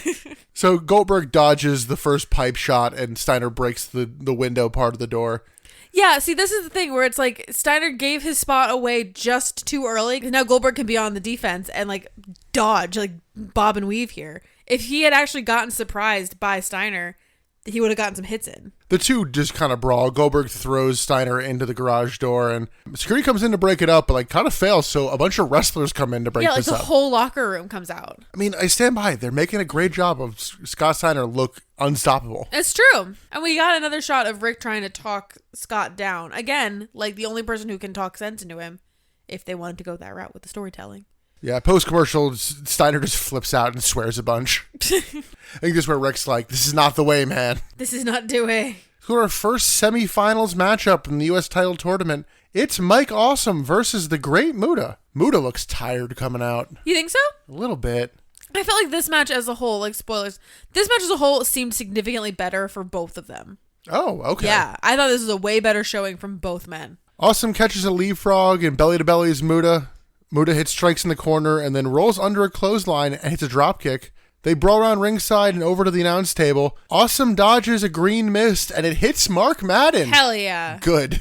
So Goldberg dodges the first pipe shot and Steiner breaks the window part of the door. Yeah, see, this is the thing where it's like Steiner gave his spot away just too early. Now Goldberg can be on the defense and like dodge, like bob and weave here. If he had actually gotten surprised by Steiner, he would have gotten some hits in. The two just kind of brawl. Goldberg throws Steiner into the garage door, and security comes in to break it up, but like kind of fails. So a bunch of wrestlers come in to break this up. Yeah, like the whole locker room comes out. I mean, I stand by. They're making a great job of Scott Steiner look unstoppable. It's true. And we got another shot of Rick trying to talk Scott down. Again, like the only person who can talk sense into him if they wanted to go that route with the storytelling. Yeah, post-commercial, Steiner just flips out and swears a bunch. I think this is where Rick's like, this is not the way, man. This is not the way. For our first semifinals matchup in the U.S. title tournament, it's Mike Awesome versus the Great Muta. Muta looks tired coming out. You think so? A little bit. I felt like this match as a whole, like spoilers, this match as a whole seemed significantly better for both of them. Oh, okay. Yeah, I thought this was a way better showing from both men. Awesome catches a leapfrog and belly-to-belly is Muta. Muta hits strikes in the corner and then rolls under a clothesline and hits a dropkick. They brawl around ringside and over to the announce table. Awesome dodges a green mist and it hits Mark Madden. Hell yeah. Good.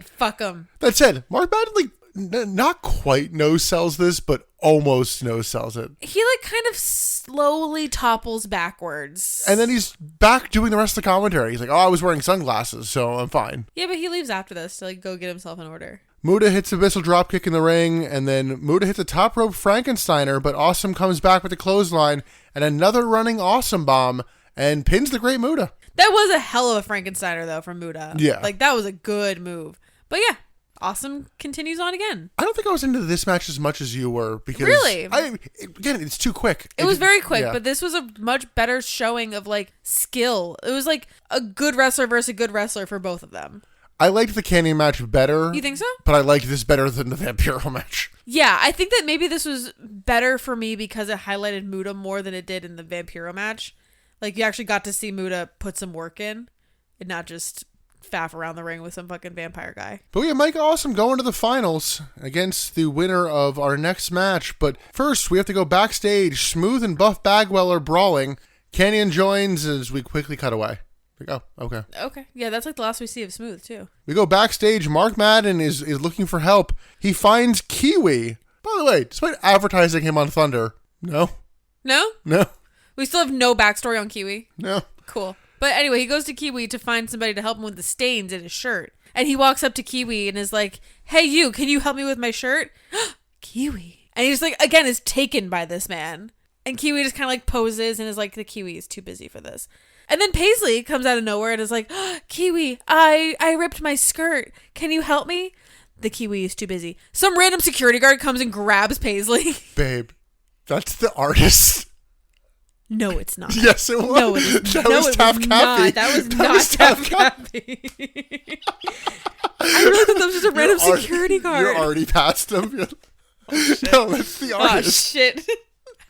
Fuck him. That said, Mark Madden, like, not quite no-sells this, but almost no-sells it. He, like, kind of slowly topples backwards. And then he's back doing the rest of the commentary. He's like, oh, I was wearing sunglasses, so I'm fine. Yeah, but he leaves after this to, like, go get himself in order. Muta hits a Bissell dropkick in the ring, and then Muta hits a top rope Frankensteiner, but Awesome comes back with a clothesline and another running Awesome bomb and pins the Great Muta. That was a hell of a Frankensteiner, though, from Muta. Yeah. Like, that was a good move. But yeah, Awesome continues on again. I don't think I was into this match as much as you were because... Really? Again, it's too quick. It was very quick, but this was a much better showing of, like, skill. It was, like, a good wrestler versus a good wrestler for both of them. I liked the Canyon match better. You think so? But I liked this better than the Vampiro match. Yeah, I think that maybe this was better for me because it highlighted Muta more than it did in the Vampiro match. Like, you actually got to see Muta put some work in and not just faff around the ring with some fucking vampire guy. But we have Mike Awesome going to the finals against the winner of our next match. But first, we have to go backstage. Smooth and Buff Bagwell are brawling. Canyon joins as we quickly cut away. Like, oh, okay. Okay. Yeah, that's like the last we see of Smooth, too. We go backstage. Mark Madden is looking for help. He finds Kiwi. By the way, despite advertising him on Thunder, no. No? No. We still have no backstory on Kiwi. No. Cool. But anyway, he goes to Kiwi to find somebody to help him with the stains in his shirt. And he walks up to Kiwi and is like, hey, you, can you help me with my shirt? Kiwi. And he's like, again, is taken by this man. And Kiwi just kind of like poses and is like, the Kiwi is too busy for this. And then Paisley comes out of nowhere and is like, Kiwi, I ripped my skirt. Can you help me? The Kiwi is too busy. Some random security guard comes and grabs Paisley. Babe, that's the artist. No, it's not. Yes, it was. No, it is. That was Taff Cappy. That was not Taff Cappy. I really thought that was just a random security guard. You're already past him. Oh, no, that's the artist. Oh, shit.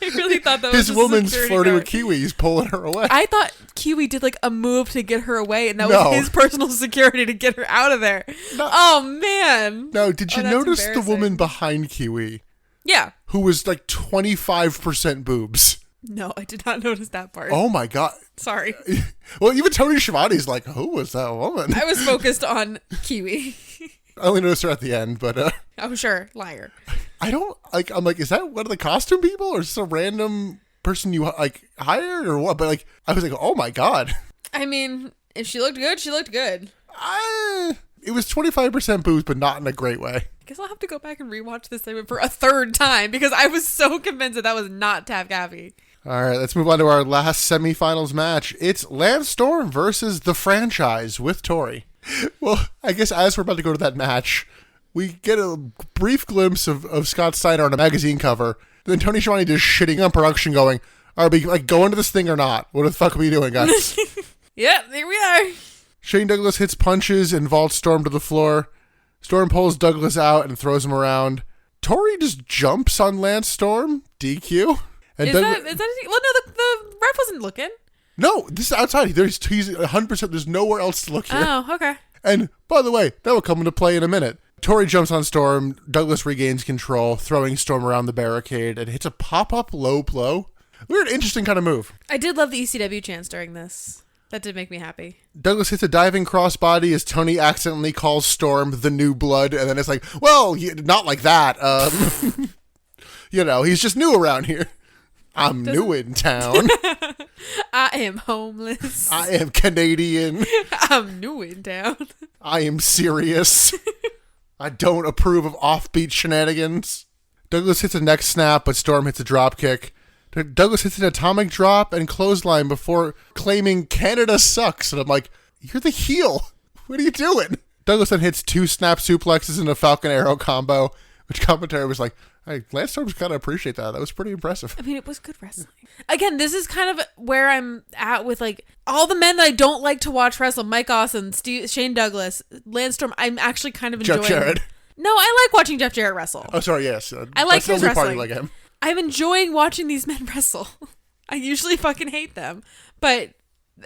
I really thought that was his woman's security flirting guard. with Kiwi. He's pulling her away. I thought Kiwi did like a move to get her away, and that No. was his personal security to get her out of there. No. Oh man. No, did you that's notice the embarrassing. woman behind Kiwi Yeah. who was like 25% boobs? No, I did not notice that part. Oh my God. Sorry. Well, even Tony Schiavone's like, who was that woman? I was focused on Kiwi. I only noticed her at the end, but Oh, sure. Liar. I don't like. I'm like, is that one of the costume people, or is this a random person you like hired, or what? But like, I was like, oh my God. I mean, if she looked good, she looked good. It was 25% boobs, but not in a great way. I guess I'll have to go back and rewatch this segment for a third time because I was so convinced that was not Tav Gaffey. All right, let's move on to our last semifinals match. It's Lance Storm versus the franchise with Tori. Well, I guess as we're about to go to that match, we get a brief glimpse of Scott Steiner on a magazine cover. Then Tony Schiavone just shitting on production going, are we like going to this thing or not? What the fuck are we doing, guys? Yep, here we are. Shane Douglas hits punches and vaults Storm to the floor. Storm pulls Douglas out and throws him around. Tori just jumps on Lance Storm. DQ. And Is that well, no, the ref wasn't looking. No, this is outside. He's 100%. There's nowhere else to look here. Oh, okay. And by the way, that will come into play in a minute. Tori jumps on Storm. Douglas regains control, throwing Storm around the barricade and hits a pop-up low blow. Weird, interesting kind of move. I did love the ECW chants during this. That did make me happy. Douglas hits a diving crossbody as Tony accidentally calls Storm the new blood. And then it's like, well, not like that. You know, he's just new around here. I'm new in town. I am homeless. I am Canadian. I'm new in town. I am serious. I don't approve of offbeat shenanigans. Douglas hits a neck snap, but Storm hits a drop kick. Douglas hits an atomic drop and clothesline before claiming Canada sucks. And I'm like, you're the heel. What are you doing? Douglas then hits 2 snap suplexes and a Falcon Arrow combo, which commentary was like, hey, Lance Storm's got to appreciate that. That was pretty impressive. I mean, it was good wrestling. Again, this is kind of where I'm at with like all the men that I don't like to watch wrestle. Mike Awesome, Shane Douglas, Lance Storm. I'm actually kind of enjoying. Jeff Jarrett. No, I like watching Jeff Jarrett wrestle. Oh, sorry, yes. I like that's the his only part wrestling. you like him. I'm enjoying watching these men wrestle. I usually fucking hate them, but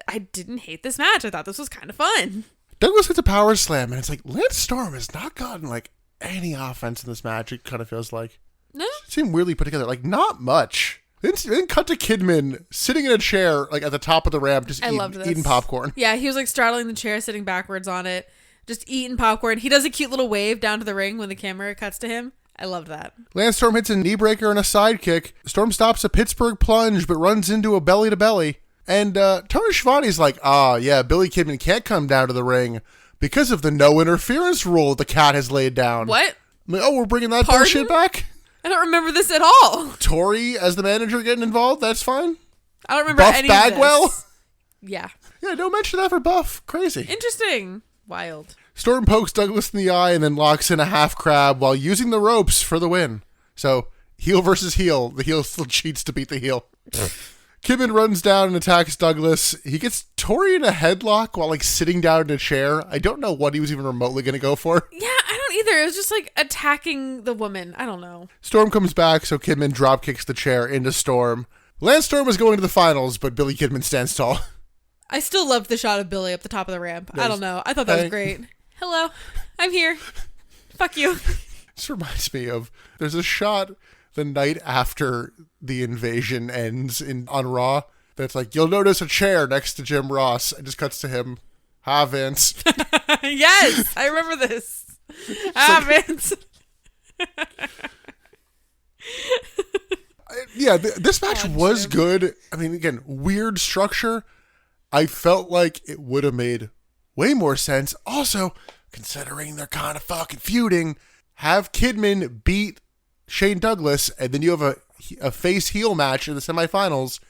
I didn't hate this match. I thought this was kind of fun. Douglas hits a power slam, and it's like, Lance Storm has not gotten like any offense in this match. It kind of feels like. No? It seemed weirdly put together. Like, not much. Then cut to Kidman sitting in a chair, like at the top of the ramp, just eating popcorn. Yeah, he was like straddling the chair, sitting backwards on it, just eating popcorn. He does a cute little wave down to the ring when the camera cuts to him. I loved that. Lance Storm hits a knee breaker and a sidekick. Storm stops a Pittsburgh plunge, but runs into a belly-to-belly. And Tony Schiavone's like, yeah, Billy Kidman can't come down to the ring because of the no interference rule the cat has laid down. What? I'm like, we're bringing that Pardon? bullshit back? I don't remember this at all. Tori as the manager getting involved, that's fine. I don't remember Buff any Bagwell? of this. Yeah. Yeah, don't mention that for Buff. Crazy. Interesting. Wild. Storm pokes Douglas in the eye and then locks in a half crab while using the ropes for the win. So, heel versus heel. The heel still cheats to beat the heel. Kidman runs down and attacks Douglas. He gets Tori in a headlock while like sitting down in a chair. I don't know what he was even remotely going to go for. Yeah, I don't either. It was just like attacking the woman. I don't know. Storm comes back, so Kidman drop kicks the chair into Storm. Lance Storm is going to the finals, but Billy Kidman stands tall. I still loved the shot of Billy up the top of the ramp. I don't know. I thought that was great. Hello, I'm here. Fuck you. This reminds me of, there's a shot the night after the invasion ends on Raw that's like, you'll notice a chair next to Jim Ross. It just cuts to him. Hi, Vince. Yes, I remember this. Vince. Yeah, this match was good. I mean, again, weird structure. I felt like it would have made way more sense. Also, considering they're kind of fucking feuding, have Kidman beat Shane Douglas, and then you have a face-heel match in the semifinals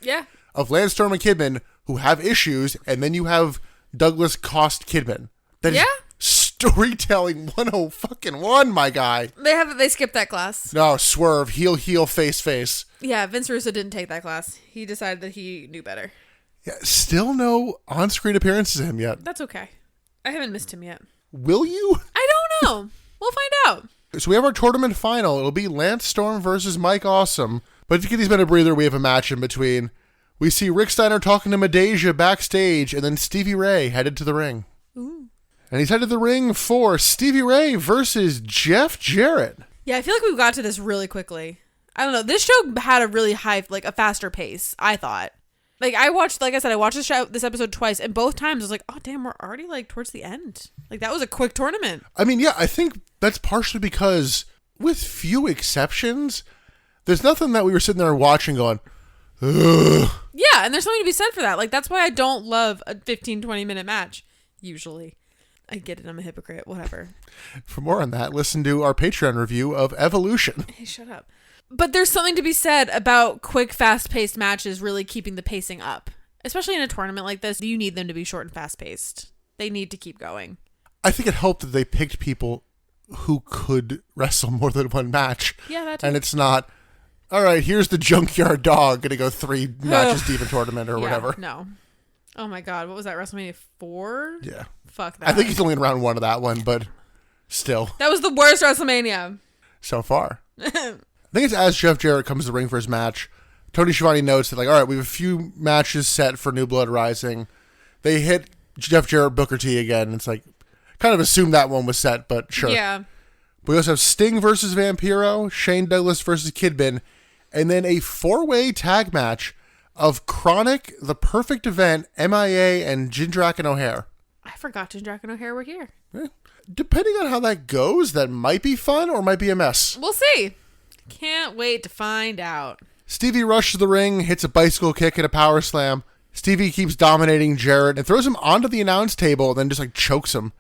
of Lance Storm and Kidman, who have issues, and then you have Douglas cost Kidman. That is storytelling 101, my guy. They skipped that class. No, swerve, heel, face. Yeah, Vince Russo didn't take that class. He decided that he knew better. Yeah, still no on-screen appearances of him yet. That's okay. I haven't missed him yet. Will you? I don't know. We'll find out. So we have our tournament final. It'll be Lance Storm versus Mike Awesome. But to get these men a breather, we have a match in between. We see Rick Steiner talking to Madeja backstage, and then Stevie Ray headed to the ring. Ooh. And he's headed to the ring for Stevie Ray versus Jeff Jarrett. Yeah, I feel like we got to this really quickly. I don't know. This show had a really high, like a faster pace, I thought. Like I watched this episode twice, and both times I was like, oh damn, we're already like towards the end. Like that was a quick tournament. I mean, yeah, I think that's partially because with few exceptions, there's nothing that we were sitting there watching going, ugh. Yeah, and there's something to be said for that. Like that's why I don't love a 15-20 minute match, usually. I get it, I'm a hypocrite, whatever. For more on that, listen to our Patreon review of Evolution. Hey, shut up. But there's something to be said about quick, fast-paced matches really keeping the pacing up. Especially in a tournament like this, you need them to be short and fast-paced. They need to keep going. I think it helped that they picked people who could wrestle more than one match. Yeah, that too. And it's not, all right, here's the Junkyard Dog going to go 3 matches deep in tournament or whatever. No. Oh my God, what was that, WrestleMania 4? Yeah. Fuck that. I think he's only in round 1 of that one, but still. That was the worst WrestleMania. So far. I think it's as Jeff Jarrett comes to the ring for his match, Tony Schiavone notes that, like, all right, we have a few matches set for New Blood Rising. They hit Jeff Jarrett, Booker T again. It's like, kind of assumed that one was set, but sure. Yeah. We also have Sting versus Vampiro, Shane Douglas versus Kidman, and then a 4-way tag match of Chronic, The Perfect Event, MIA, and Jindrak and O'Hare. I forgot Jindrak and O'Hare were here. Depending on how that goes, that might be fun or might be a mess. We'll see. Can't wait to find out. Stevie rushes the ring, hits a bicycle kick and a power slam. Stevie keeps dominating Jarrett and throws him onto the announce table and then just like chokes him.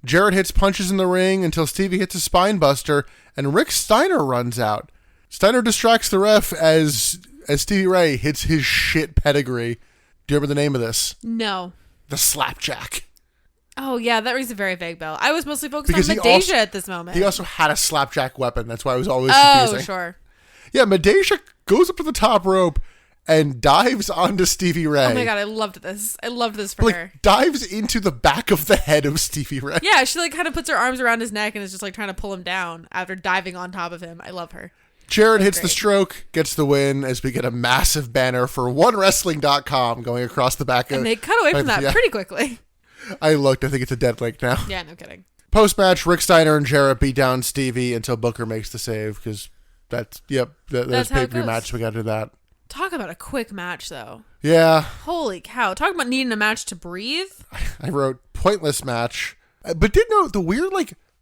Jarrett hits punches in the ring until Stevie hits a spine buster and Rick Steiner runs out. Steiner distracts the ref as Stevie Ray hits his shit pedigree. Do you remember the name of this? No. The Slapjack. Oh, yeah, that rings a very vague bell. I was mostly focused Because on Madeja at this moment. He also had a slapjack weapon. That's why it was always confusing. Oh, sure. Yeah, Madeja goes up to the top rope and dives onto Stevie Ray. Oh my God, I loved this. I loved this for her. Dives into the back of the head of Stevie Ray. Yeah, she like kind of puts her arms around his neck and is just like trying to pull him down after diving on top of him. I love her. Jarrett hits the stroke, gets the win as we get a massive banner for OneWrestling.com going across the back of... And they cut away from that pretty quickly. I think it's a dead link now. Yeah, no kidding. Post-match, Rick Steiner and Jarrett beat down Stevie until Booker makes the save because that's pay-per-view match. We got to do that. Talk about a quick match, though. Yeah. Holy cow. Talk about needing a match to breathe. I wrote pointless match, but did note the weird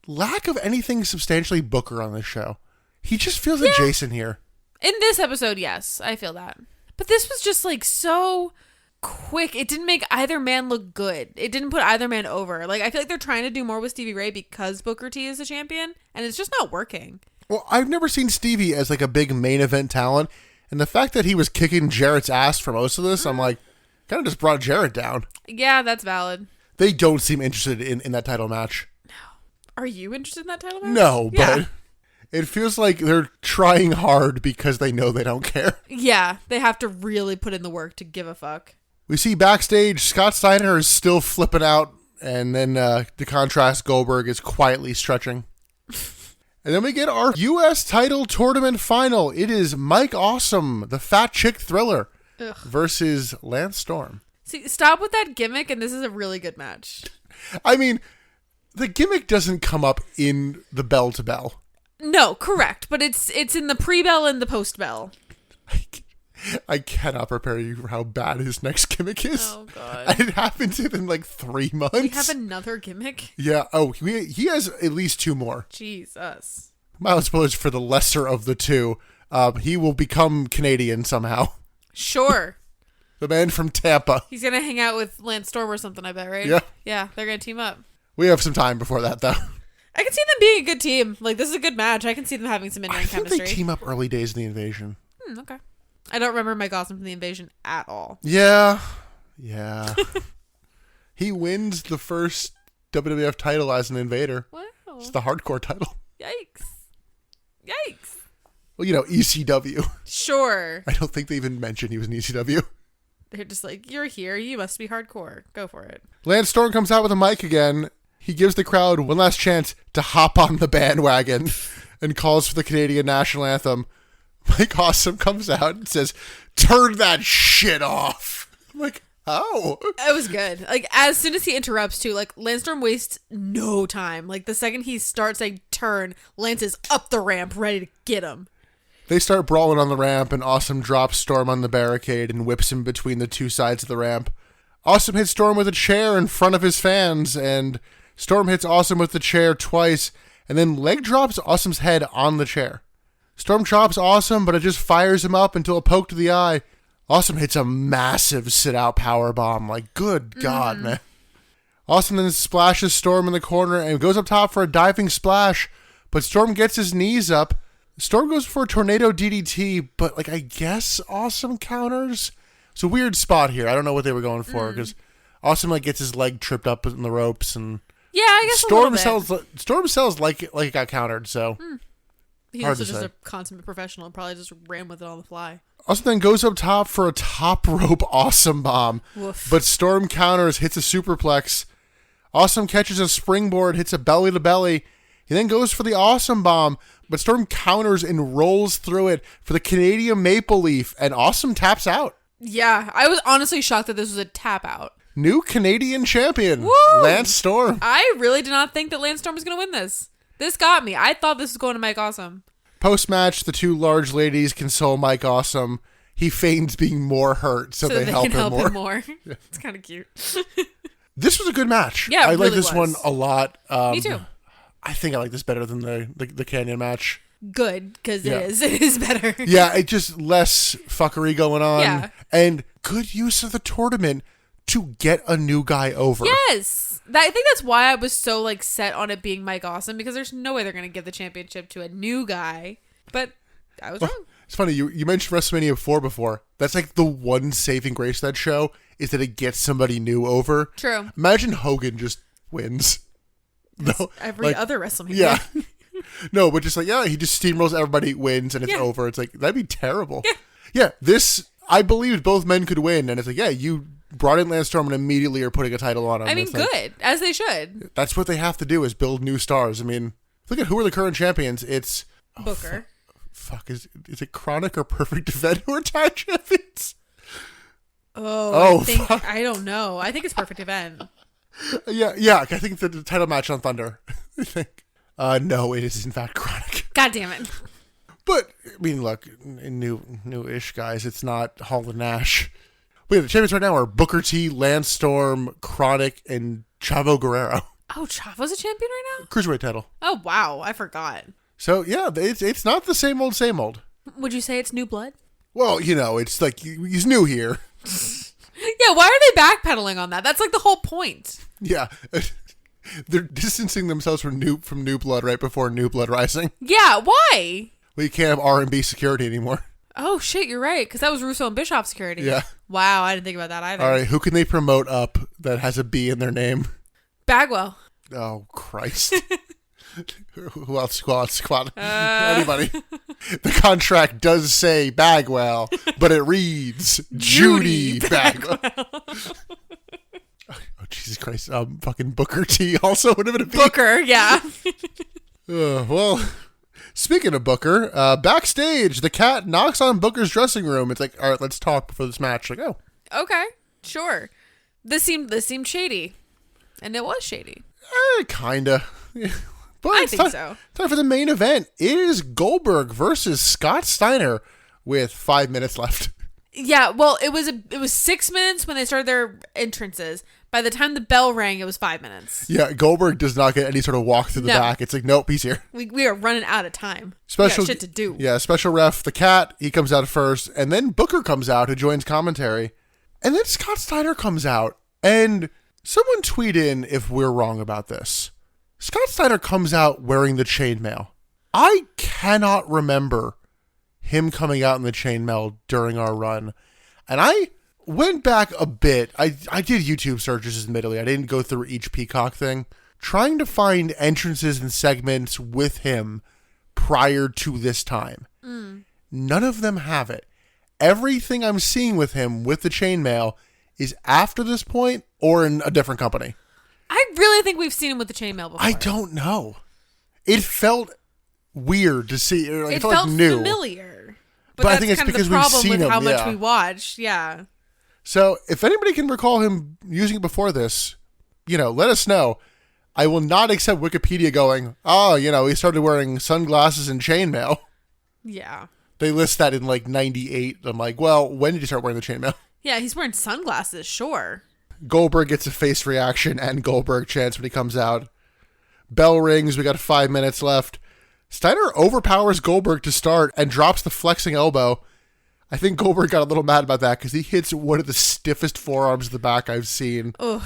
lack of anything substantially Booker on this show. He just feels like Jason here. In this episode, yes, I feel that. But this was just like so quick. It didn't make either man look good. It didn't put either man over. Like I feel like they're trying to do more with Stevie Ray because Booker T is the champion, and it's just not working. Well, I've never seen Stevie as like a big main event talent, and the fact that he was kicking Jarrett's ass for most of this, I'm like, kind of just brought Jarrett down. Yeah, that's valid. They don't seem interested in that title match. No. Are you interested in that title match? No, but it feels like they're trying hard because they know they don't care. Yeah, they have to really put in the work to give a fuck. We see backstage, Scott Steiner is still flipping out, and then to contrast, Goldberg is quietly stretching. And then we get our U.S. title tournament final. It is Mike Awesome, the Fat Chick Thriller, versus Lance Storm. See, stop with that gimmick, and this is a really good match. I mean, the gimmick doesn't come up in the bell to bell. No, correct, but it's in the pre-bell and the post-bell. I cannot prepare you for how bad his next gimmick is. Oh, God. It happens in like 3 months. We have another gimmick? Yeah. Oh, he has at least 2 more. Jesus. Mild spoilers for the lesser of the 2. He will become Canadian somehow. Sure. The man from Tampa. He's going to hang out with Lance Storm or something, I bet, right? Yeah. Yeah, they're going to team up. We have some time before that, though. I can see them being a good team. Like, this is a good match. I can see them having some in-ring chemistry. I think they team up early days in the Invasion. Okay. I don't remember Mike Awesome from the Invasion at all. Yeah. He wins the first WWF title as an Invader. Wow. It's the hardcore title. Yikes. Well, ECW. Sure. I don't think they even mentioned he was in ECW. They're just like, you're here. You must be hardcore. Go for it. Lance Storm comes out with a mic again. He gives the crowd one last chance to hop on the bandwagon and calls for the Canadian national anthem. Mike Awesome comes out and says, "Turn that shit off." I'm like, oh. It was good. Like, as soon as he interrupts, too, like, Lance Storm wastes no time. Like, the second he starts saying turn, Lance is up the ramp, ready to get him. They start brawling on the ramp, and Awesome drops Storm on the barricade and whips him between the two sides of the ramp. Awesome hits Storm with a chair in front of his fans, and Storm hits Awesome with the chair twice, and then leg drops Awesome's head on the chair. Storm chops Awesome, but it just fires him up until a poke to the eye. Awesome hits a massive sit-out powerbomb. Like, good God, man. Awesome then splashes Storm in the corner and goes up top for a diving splash, but Storm gets his knees up. Storm goes for a tornado DDT, but, like, I guess Awesome counters. It's a weird spot here. I don't know what they were going for, because Awesome, like, gets his leg tripped up in the ropes, and yeah, I guess Storm sells like it got countered, so he's also just a consummate professional. Probably just ran with it on the fly. Awesome then goes up top for a top rope Awesome bomb, but Storm counters, hits a superplex. Awesome catches a springboard, hits a belly to belly. He then goes for the Awesome bomb, but Storm counters and rolls through it for the Canadian Maple Leaf, and Awesome taps out. Yeah, I was honestly shocked that this was a tap out. New Canadian champion, Woo! Lance Storm. I really did not think that Lance Storm was going to win this. This got me. I thought this was going to Mike Awesome. Post-match, the two large ladies console Mike Awesome. He feigns being more hurt, so they help him more. Yeah. It's kind of cute. This was a good match. Yeah, I really like this one a lot. Me too. I think I like this better than the Canyon match. Good, because it is. It is better. Yeah, it just less fuckery going on. Yeah. And good use of the tournament to get a new guy over. Yes. I think that's why I was so like set on it being Mike Awesome, because there's no way they're going to give the championship to a new guy. But I was wrong. It's funny, you mentioned WrestleMania 4 before. That's like the one saving grace of that show is that it gets somebody new over. True. Imagine Hogan just wins. No, every other WrestleMania. Yeah. No, but just like, yeah, he just steamrolls everybody, wins, and it's over. It's like, that'd be terrible. Yeah, this, I believed both men could win, and it's like, yeah, you brought in Lance Storm and immediately are putting a title on him. I mean, good, like, as they should. That's what they have to do, is build new stars. I mean, look at who are the current champions. It's Booker. Fuck, is it Chronic or Perfect Event who are tag champions? I don't know. I think it's Perfect Event. Yeah. I think the title match on Thunder. I think. No, it is in fact Chronic. God damn it. But I mean, look, new-ish guys. It's not Hall and Nash. Wait, the champions right now are Booker T, Lance Storm, Chronic, and Chavo Guerrero. Oh, Chavo's a champion right now? Cruiserweight title. Oh wow, I forgot. So yeah, it's not the same old. Would you say it's new blood? Well, it's like he's new here. Yeah, why are they backpedaling on that? That's like the whole point. Yeah. They're distancing themselves from New Blood right before New Blood Rising. Yeah, why? Well, you can't have R&B security anymore. Oh, shit, you're right, because that was Russo and Bischoff security. Yeah. Wow, I didn't think about that either. All right, who can they promote up that has a B in their name? Bagwell. Oh, Christ. Who else? Squad. Anybody. The contract does say Bagwell, but it reads Judy Bagwell. Oh, Jesus Christ. Fucking Booker T also would have been a B. Booker, yeah. Well, speaking of Booker, backstage, the cat knocks on Booker's dressing room. It's like, all right, let's talk before this match. Like, oh. Okay, sure. This seemed shady. And it was shady. Kinda. But I think so. Time for the main event. It is Goldberg versus Scott Steiner with 5 minutes left. Yeah, well, it was 6 minutes when they started their entrances. By the time the bell rang, it was 5 minutes. Yeah, Goldberg does not get any sort of walk through the back. It's like, nope, he's here. We are running out of time. We got shit to do. Yeah, special ref, the cat, he comes out first, and then Booker comes out, who joins commentary. And then Scott Steiner comes out, and someone tweet in if we're wrong about this. Scott Steiner comes out wearing the chainmail. I cannot remember him coming out in the chainmail during our run. And I went back a bit. I did YouTube searches, admittedly. I didn't go through each Peacock thing. Trying to find entrances and segments with him prior to this time. None of them have it. Everything I'm seeing with him with the chainmail is after this point or in a different company. I really think we've seen him with the chainmail before. I don't know. It felt weird to see. It felt like new. Familiar. But I that's think it's kind of because the we've problem seen with him. how much yeah. we watch. Yeah. So if anybody can recall him using it before this, let us know. I will not accept Wikipedia going, he started wearing sunglasses and chainmail. Yeah. They list that in like 98. I'm like, well, when did you start wearing the chainmail? Yeah, he's wearing sunglasses, sure. Goldberg gets a face reaction and Goldberg chants when he comes out. Bell rings. We got 5 minutes left. Steiner overpowers Goldberg to start and drops the flexing elbow. I think Goldberg got a little mad about that because he hits one of the stiffest forearms in the back I've seen. Ugh.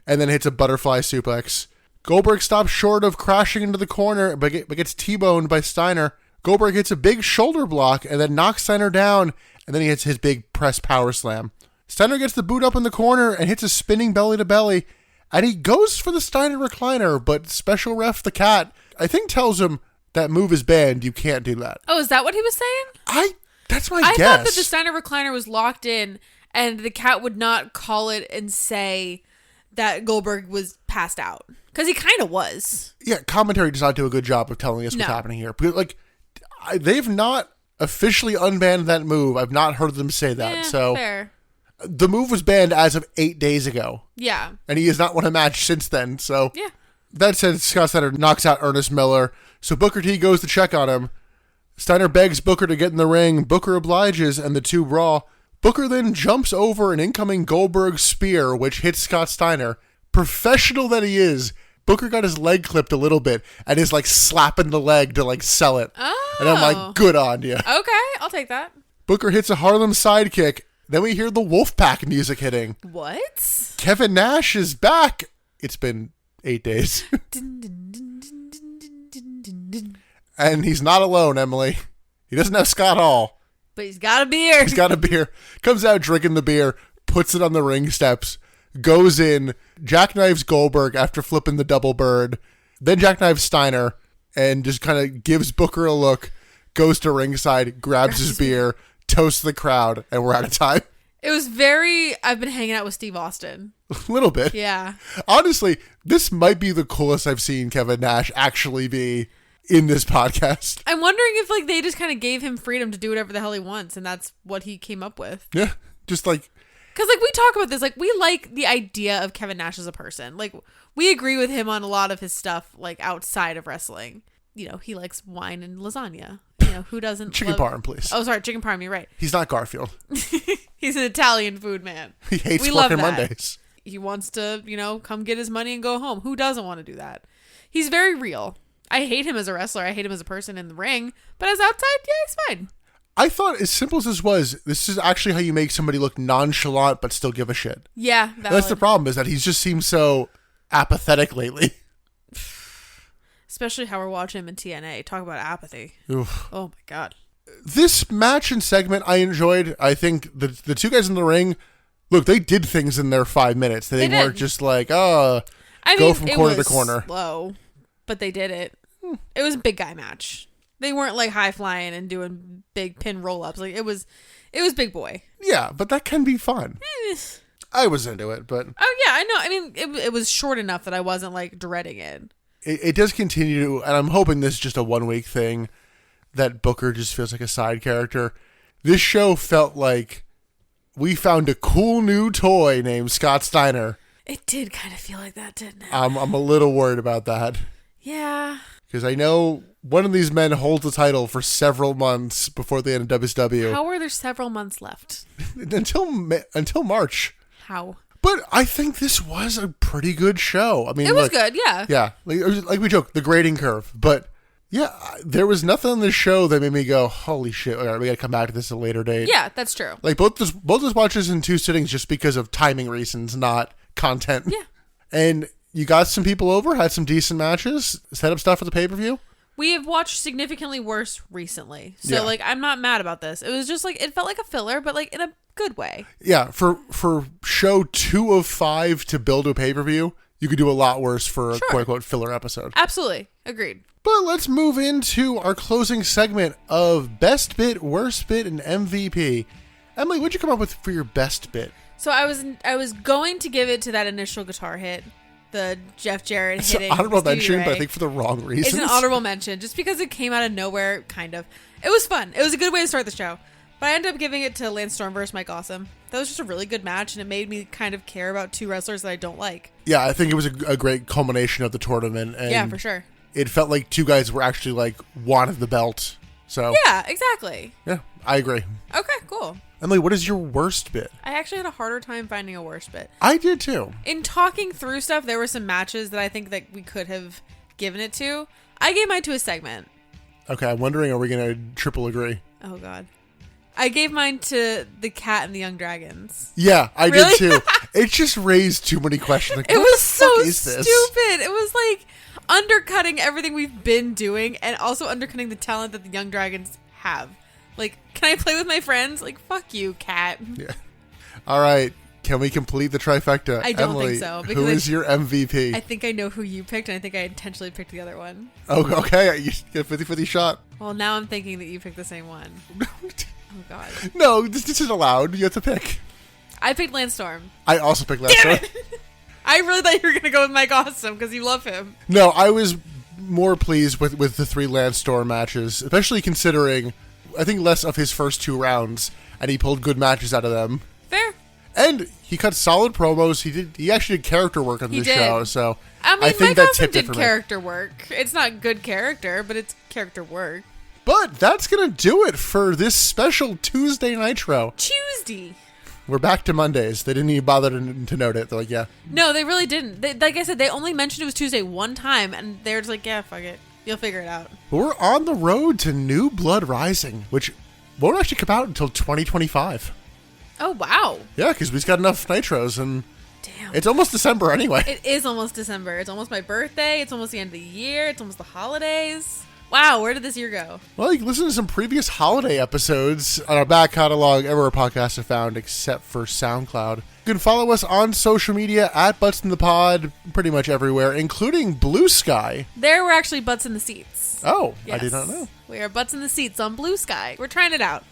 And then hits a butterfly suplex. Goldberg stops short of crashing into the corner, but gets T-boned by Steiner. Goldberg hits a big shoulder block and then knocks Steiner down, and then he hits his big press power slam. Steiner gets the boot up in the corner and hits a spinning belly to belly, and he goes for the Steiner recliner, but special ref the cat, I think, tells him that move is banned. You can't do that. Oh, is that what he was saying? That's my I guess. thought that the Steiner recliner was locked in, and the cat would not call it and say that Goldberg was passed out. Because he kind of was. Yeah, commentary does not do a good job of telling us what's happening here. Because, they've not officially unbanned that move. I've not heard them say that. So fair. The move was banned as of 8 days ago. Yeah. And he has not won a match since then. So yeah. That said, Scott Steiner knocks out Ernest Miller. So Booker T goes to check on him. Steiner begs Booker to get in the ring. Booker obliges, and the two brawl. Booker then jumps over an incoming Goldberg spear, which hits Scott Steiner. Professional that he is, Booker got his leg clipped a little bit and is slapping the leg to sell it. Oh. And I'm like, good on you. Okay, I'll take that. Booker hits a Harlem sidekick. Then we hear the Wolfpack music hitting. What? Kevin Nash is back. It's been 8 days. And he's not alone, Emily. He doesn't have Scott Hall. But he's got a beer. He's got a beer. Comes out drinking the beer, puts it on the ring steps, goes in, jackknives Goldberg after flipping the double bird, then jackknives Steiner, and just kind of gives Booker a look, goes to ringside, grabs his beer, toasts the crowd, and we're out of time. It was I've been hanging out with Steve Austin. A little bit. Yeah. Honestly, this might be the coolest I've seen Kevin Nash actually be in this podcast. I'm wondering if they just kind of gave him freedom to do whatever the hell he wants, and that's what he came up with. Yeah. Just because we talk about this, we like the idea of Kevin Nash as a person. We agree with him on a lot of his stuff, outside of wrestling. He likes wine and lasagna. Who doesn't? Chicken parm, please. Oh, sorry, chicken parm. You're right. He's not Garfield. He's an Italian food man. He hates we working love that. Mondays. He wants to, come get his money and go home. Who doesn't want to do that? He's very real. I hate him as a wrestler. I hate him as a person in the ring. But as outside, yeah, he's fine. I thought, as simple as this is actually how you make somebody look nonchalant but still give a shit. Yeah, that's the problem, is that he just seems so apathetic lately. Especially how we're watching him in TNA. Talk about apathy. Oof. Oh, my God. This match and segment I enjoyed. I think the two guys in the ring, look, they did things in their 5 minutes. They weren't just go from corner to corner. Slow, but they did it. It was a big guy match. They weren't high flying and doing big pin roll ups. It was big boy. Yeah, but that can be fun. I was into it, but oh yeah, I know. I mean, it was short enough that I wasn't dreading it. It does continue, and I'm hoping this is just a 1 week thing, that Booker just feels like a side character. This show felt like we found a cool new toy named Scott Steiner. It did kind of feel like that, didn't it? I'm a little worried about that. Yeah. Because I know one of these men holds the title for several months before the end of WCW. How are there several months left? until March. How? But I think this was a pretty good show. I mean, it was good, yeah. Yeah, like we joke, the grading curve. But yeah, there was nothing on this show that made me go, "Holy shit! All right, we got to come back to this at a later date." Yeah, that's true. Both those watches in 2 sittings just because of timing reasons, not content. Yeah. And you got some people over, had some decent matches, set up stuff for the pay-per-view. We have watched significantly worse recently. So, I'm not mad about this. It was just, it felt like a filler, but, in a good way. Yeah, for show 2 of 5 to build a pay-per-view, you could do a lot worse for a quote-unquote filler episode. Absolutely. Agreed. But let's move into our closing segment of Best Bit, Worst Bit, and MVP. Emily, what'd you come up with for your best bit? So I was going to give it to that initial guitar hit, the Jeff Jarrett It's hitting an honorable Stevie mention, but I Ray. think for the wrong reasons. It's an honorable mention just because it came out of nowhere, kind of. It was fun. It was a good way to start the show. But I ended up giving it to Lance Storm versus Mike Awesome. That was just a really good match, and it made me kind of care about two wrestlers that I don't like. Yeah, I think it was a great culmination of the tournament. And Yeah, for sure. it felt like two guys were actually like wanted the belt. So Yeah, exactly. yeah, I agree. Okay, cool. Emily, what is your worst bit? I actually had a harder time finding a worse bit. I did too. In talking through stuff, there were some matches that I think that we could have given it to. I gave mine to a segment. Okay, I'm wondering, are we going to triple agree? Oh, God. I gave mine to the Cat and the Young Dragons. Yeah, I Really? did too. It just raised too many questions. Like, It what was the so fuck is this? stupid. It was like undercutting everything we've been doing and also undercutting the talent that the Young Dragons have. Like, can I play with my friends? Like, fuck you, Cat. Yeah. All right. Can we complete the trifecta? I don't Emily, think so, Who because is your MVP? I think I know who you picked, and I think I intentionally picked the other one. Oh, okay. You get a 50-50 shot. Well, now I'm thinking that you picked the same one. Oh, God. No, this isn't allowed. You have to pick. I picked Lance Storm. I also picked last Damn one. it! I really thought you were going to go with Mike Awesome because you love him. No, I was more pleased with the 3 Lance Storm matches, especially considering, I think, less of his first 2 rounds, and he pulled good matches out of them. Fair. And he cut solid promos. He actually did character work on He the did. show, so I mean, I think Mike that Awesome tipped it did for me. character work. It's not good character, but it's character work. But that's going to do it for this special Tuesday Nitro. Tuesday. We're back to Mondays. They didn't even bother to note it. They're like, yeah. No, they really didn't. Like I said, they only mentioned it was Tuesday one time, and they're just like, yeah, fuck it. You'll figure it out. But we're on the road to New Blood Rising, which won't actually come out until 2025. Oh, wow. Yeah, because we've got enough Nitros, and Damn. it's almost December anyway. It is almost December. It's almost my birthday. It's almost the end of the year. It's almost the holidays. Wow, where did this year go? Well, you can listen to some previous holiday episodes on our back catalog everywhere podcasts are found, except for SoundCloud. You can follow us on social media at Butts in the Pod, pretty much everywhere, including Blue Sky. There were actually butts in the seats. Oh, Yes. I did not know. We are butts in the seats on Blue Sky. We're trying it out.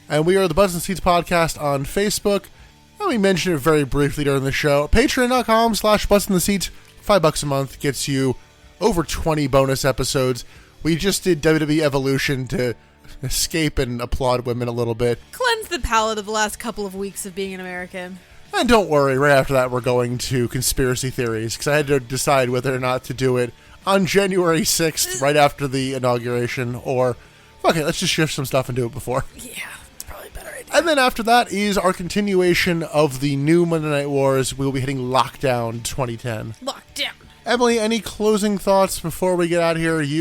And we are the Butts and Seats podcast on Facebook. And we mentioned it very briefly during the show. Patreon.com/Butts in the Seats. $5 a month gets you over 20 bonus episodes. We just did WWE Evolution to escape and applaud women a little bit. Cleanse the palate of the last couple of weeks of being an American. And don't worry, right after that we're going to conspiracy theories, because I had to decide whether or not to do it on January 6th, right after the inauguration, or, fuck it, let's just shift some stuff and do it before. Yeah, it's probably a better idea. And then after that is our continuation of the new Monday Night Wars. We'll be hitting Lockdown 2010. Lockdown. Emily, any closing thoughts before we get out of here? It's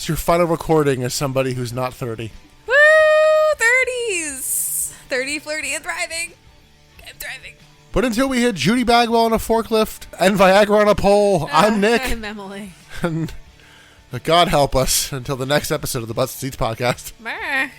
your final recording as somebody who's not 30. Woo! 30s! 30, flirty, and thriving. I'm thriving. But until we hit Judy Bagwell on a forklift and Viagra on a pole, I'm Nick. I'm Emily. And God help us until the next episode of the Butts and Seats podcast. Brr.